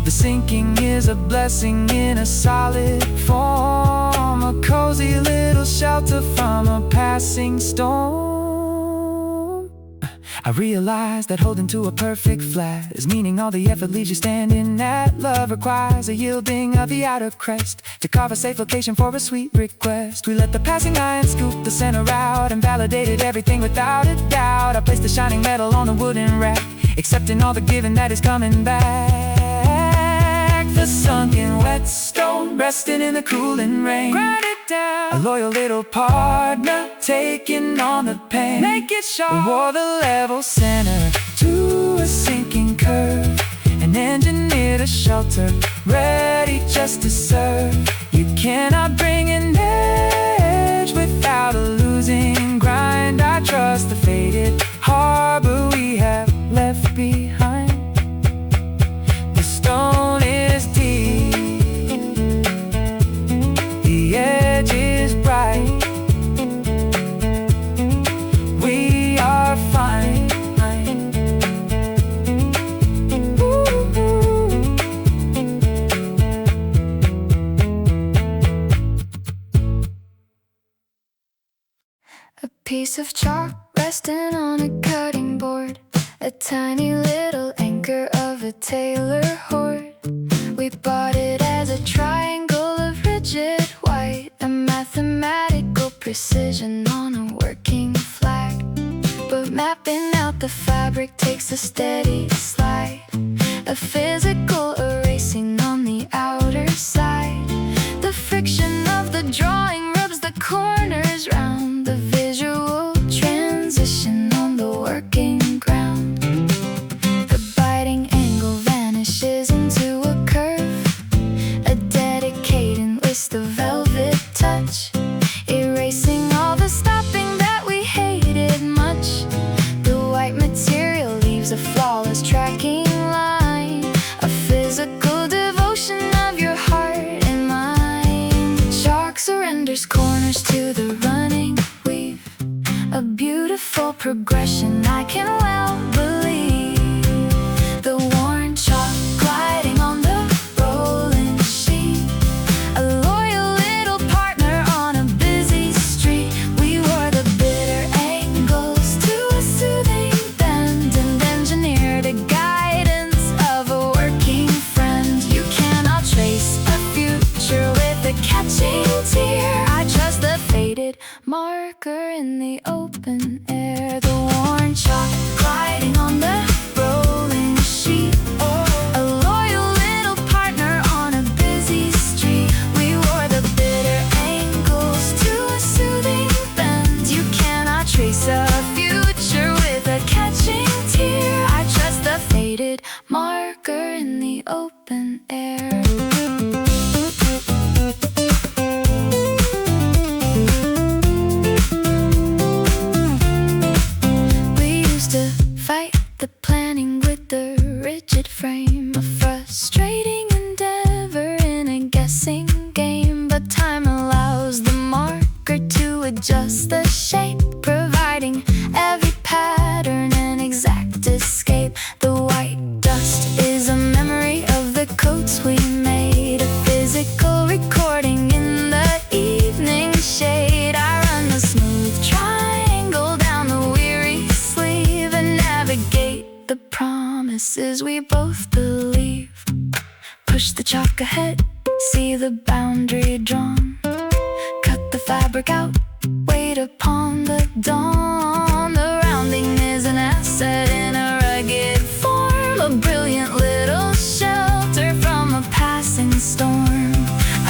The sinking is a blessing in a solid form, a cozy little shelter from a passing storm. I realize that holding to a perfect flat is meaning all the effort leaves you standing at. Love requires a yielding of the outer crest to carve a safe location for a sweet request. We let the passing iron scoop the center out and validated everything without a doubt. I placed the shining metal on a wooden rack, accepting all the giving that is coming back. The sunken whetstone resting in the cooling rain, grind it down, a loyal little partner taking on the pain. Make it sharp. We wore the level center to a sinking curve, and engineered a shelter ready just to serve. You cannot bring an edge without a losing grind. I trust the faded harbor we have left behind. The stone is deep, the edge is bright, we are fine. A piece of chalk resting on a cutting board, a tiny little anchor of a tailor hoard. We bought it as a triangle of rigid white, a mathematical precision on a working flag. But mapping out the fabric takes a steady slide, a physical erasing on the outer side. The friction of the drawing rubs the corners round, the visual transition on the working ground. The biting angle vanishes into a curve, a dedicating list of velvet touch, erasing all the stopping that we hated much. The white material leaves a flawless tracking line, a physical devotion of your heart and mind. Chalk surrenders corners to the running weave, a beautiful progression I can well believe. The worn chalk gliding on the rolling sheet, a loyal little partner on a busy street. We wore the bitter angles to a soothing bend, and engineered a guidance of a working friend. You cannot trace a future with a catching tear. I trust the faded marker in the open air. The worn chalk gliding on the rolling sheet, a loyal little partner on a busy street. We wore the bitter angles to a soothing bend. You cannot trace a future with a catching tear. I trust the faded marker in the open air. We used to fight the just the shape, providing every pattern an exact escape. The white dust is a memory of the coats we made, a physical recording in the evening shade. I run the smooth triangle down the weary sleeve and navigate the promises we both believe. Push the chalk ahead, see the boundary drawn, cut the fabric out, wait upon the dawn. The rounding is an asset in a rugged form, a brilliant little shelter from a passing storm.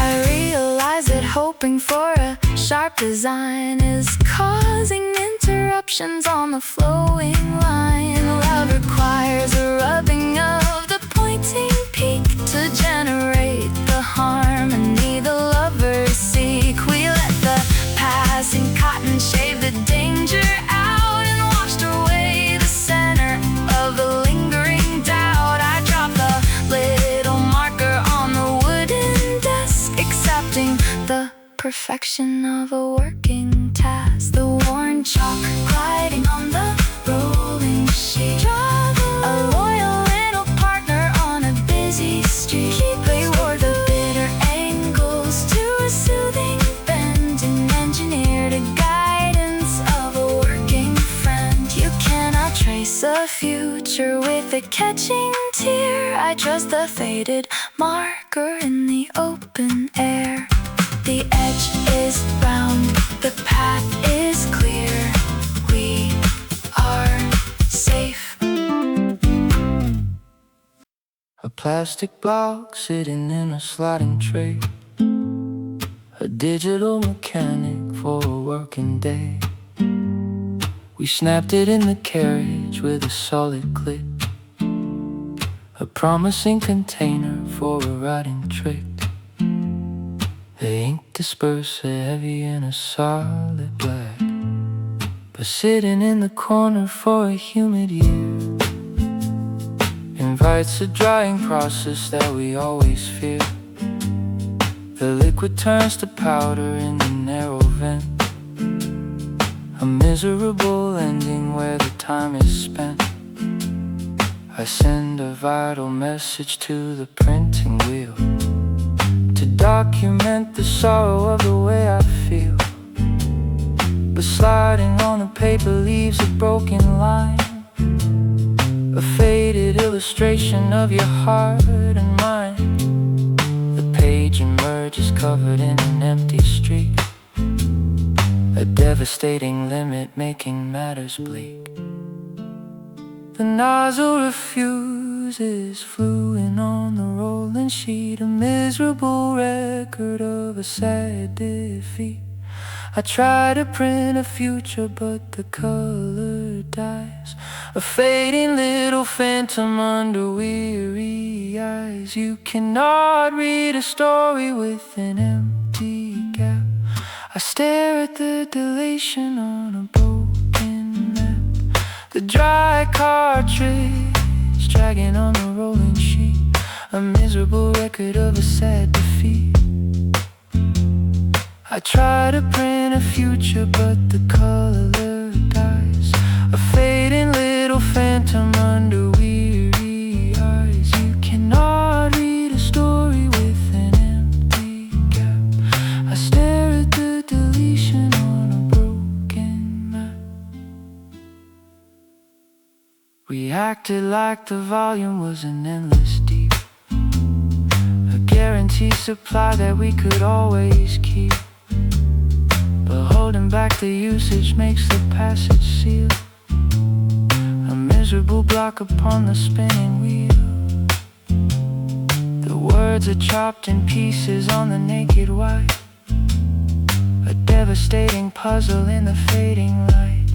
I realize that hoping for a sharp design is causing interruptions on the flowing line. Love requires a rubbing of the pointing peak to generate the harmony the lovers seek. We let the passing cotton shave the danger out and washed away the center of the lingering doubt. I drop the little marker on the wooden desk, accepting the perfection of a working task. The worn chalk gliding on the rolling sheet, a loyal little partner on a busy street. They wore the bitter angles to a soothing bend and engineered a guidance of a working friend. You cannot trace a future with a catching tear. I trust the faded marker in the open air. The edge is round, the path is clear. We are safe. A plastic box sitting in a sliding tray, a digital mechanic for a working day. We snapped it in the carriage with a solid click, a promising container for a writing trick. The ink disperser heavy in a solid black, but sitting in the corner for a humid year invites a drying process that we always fear. The liquid turns to powder in the narrow vent, a miserable ending where the time is spent. I send a vital message to the printing wheel to document the sorrow of the way I feel. But sliding on the paper leaves a broken line, a faded illustration of your heart and mine. The page emerges covered in an empty street, a devastating limit making matters bleak. The nozzle refuses, fluent on the rolling sheet, a miserable record of a sad defeat. I try to print a future, but the color dies, a fading little phantom under weary eyes. You cannot read a story with an empty gap. I stare at the dilation on a broken map, the dry cartridge dragging on the rolling sheet, a miserable record of a sad defeat. I try to print a future, but the color dies, a fading little phantom under weary eyes. You cannot read a story with an empty gap. I stare at the deletion on a broken map. We acted like the volume was an endless deep, a guaranteed supply that we could always keep. But holding back the usage makes the passage seal, a miserable block upon the spinning wheel. The words are chopped in pieces on the naked white, a devastating puzzle in the fading light.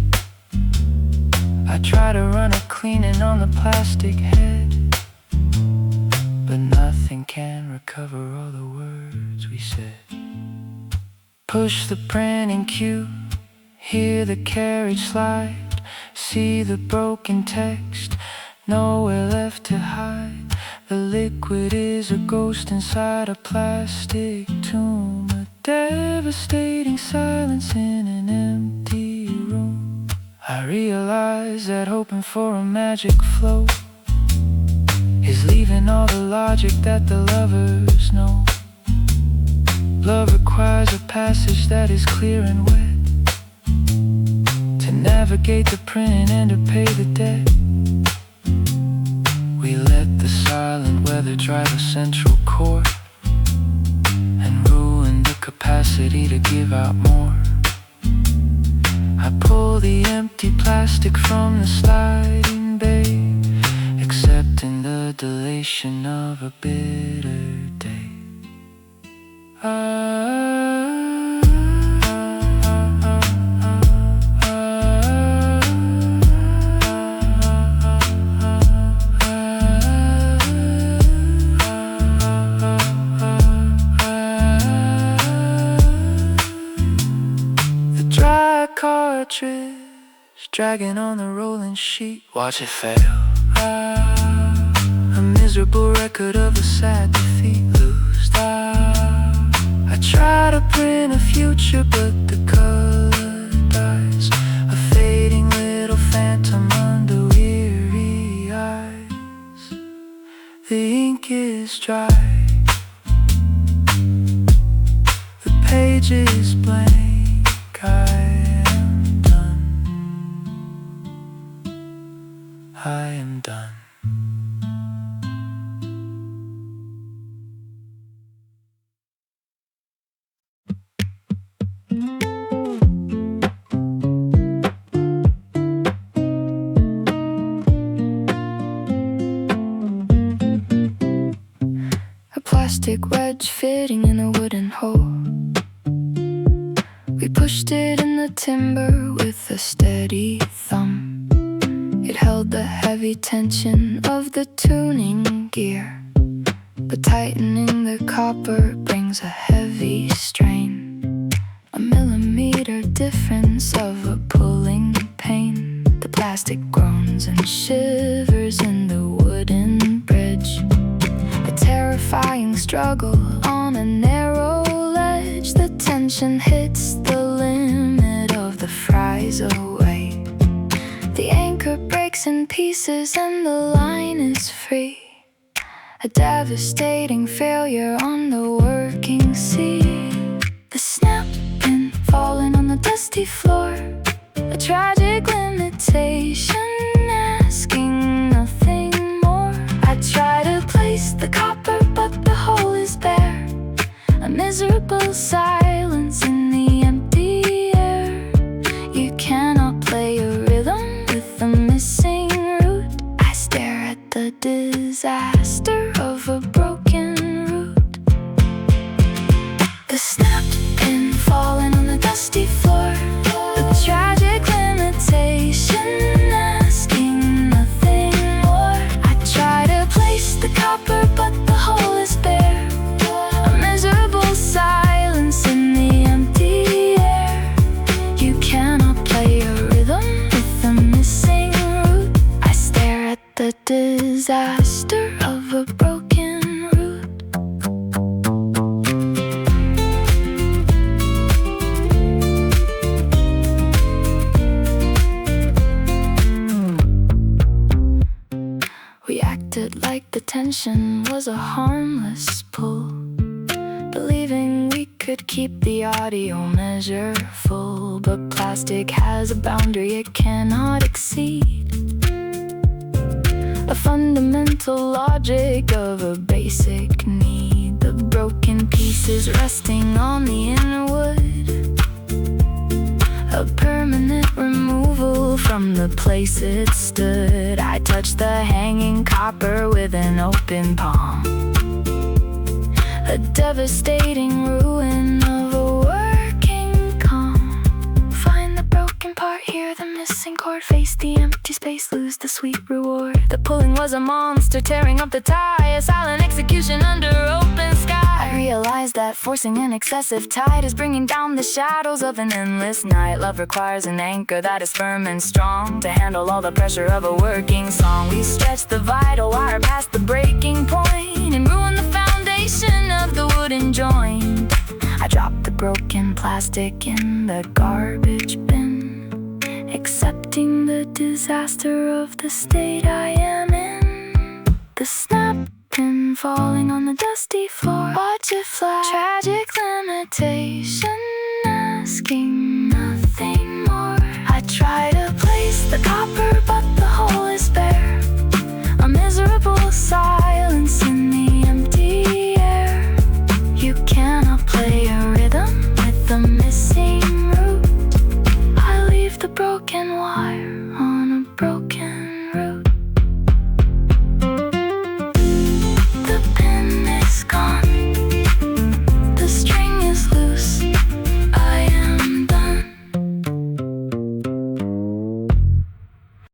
I try to run a cleaning on the plastic head, but nothing can recover all the words we said. Push the printing cue, hear the carriage slide, see the broken text, nowhere left to hide. The liquid is a ghost inside a plastic tomb, a devastating silence in an empty room. I realize that hoping for a magic flow is leaving all the logic that the lovers know. Love requires a passage that is clear and wet to navigate the print and to pay the debt. We let the silent weather drive a central chord and ruin the capacity to give out more. I pull the empty plastic from the sliding bay, accepting the delation of a bitter day. The dried cartridge dragging on the rolling sheet, watch it fail. A miserable record of a sad defeat, lose. I try to print a future, but the color dies. A fading little phantom under weary eyes. The ink is dry, the page is blank. I am done. A plastic wedge fitting in a wooden hole. We pushed it in the timber with a steady thumb. It held the heavy tension of the tuning gear, but tightening the copper brings a heavy strain. A millimeter difference of a pulling pain. The plastic groans and shivers in the wooden bridge. A terrifying struggle on a narrow ledge. The tension hits the limit of the fries away. The anchor breaks in pieces and the line is free. A devastating failure on the working sea. The snap pin falling on the dusty floor. A tragic limitation asking nothing more. I try to place the copper but the hole is bare. A miserable silence in the empty air. You cannot play a rhythm with a missing root. I stare at the disaster of a broken root. The snapped pin falling on the dusty floor. The tragic limitation asking nothing more. I try to place the copper but the hole is bare. A miserable silence in the empty air. You cannot play a rhythm with a missing root. I stare at the disaster of a broken root. We acted like the tension was a harmless pull, believing we could keep the audio measure full. But plastic has a boundary it cannot exceed. A fundamental logic of a basic need. The broken pieces resting on the inner wood. A permanent removal from the place it stood. I touched the hanging copper with an open palm. A devastating ruin of a working calm. Find the broken part, hear the missing chord. Face the empty space, lose the sweet reward. The pulling was a monster tearing up the tie. A silent execution under open sky. I realized that forcing an excessive tide is bringing down the shadows of an endless night. Love requires an anchor that is firm and strong to handle all the pressure of a working song. We stretched the vital wire past the breaking point and ruined the foundation of the wooden joint. I drop the broken plastic in the garbage bin, accepting the disaster of the state I am in. The snap pin falling on the dusty floor, watch it fly. Tragic limitation, asking nothing more. I try to place the copper, but the hole is bare. A miserable silence in the empty air. You cannot play a rhythm with the missing root. I leave the broken wire on a broken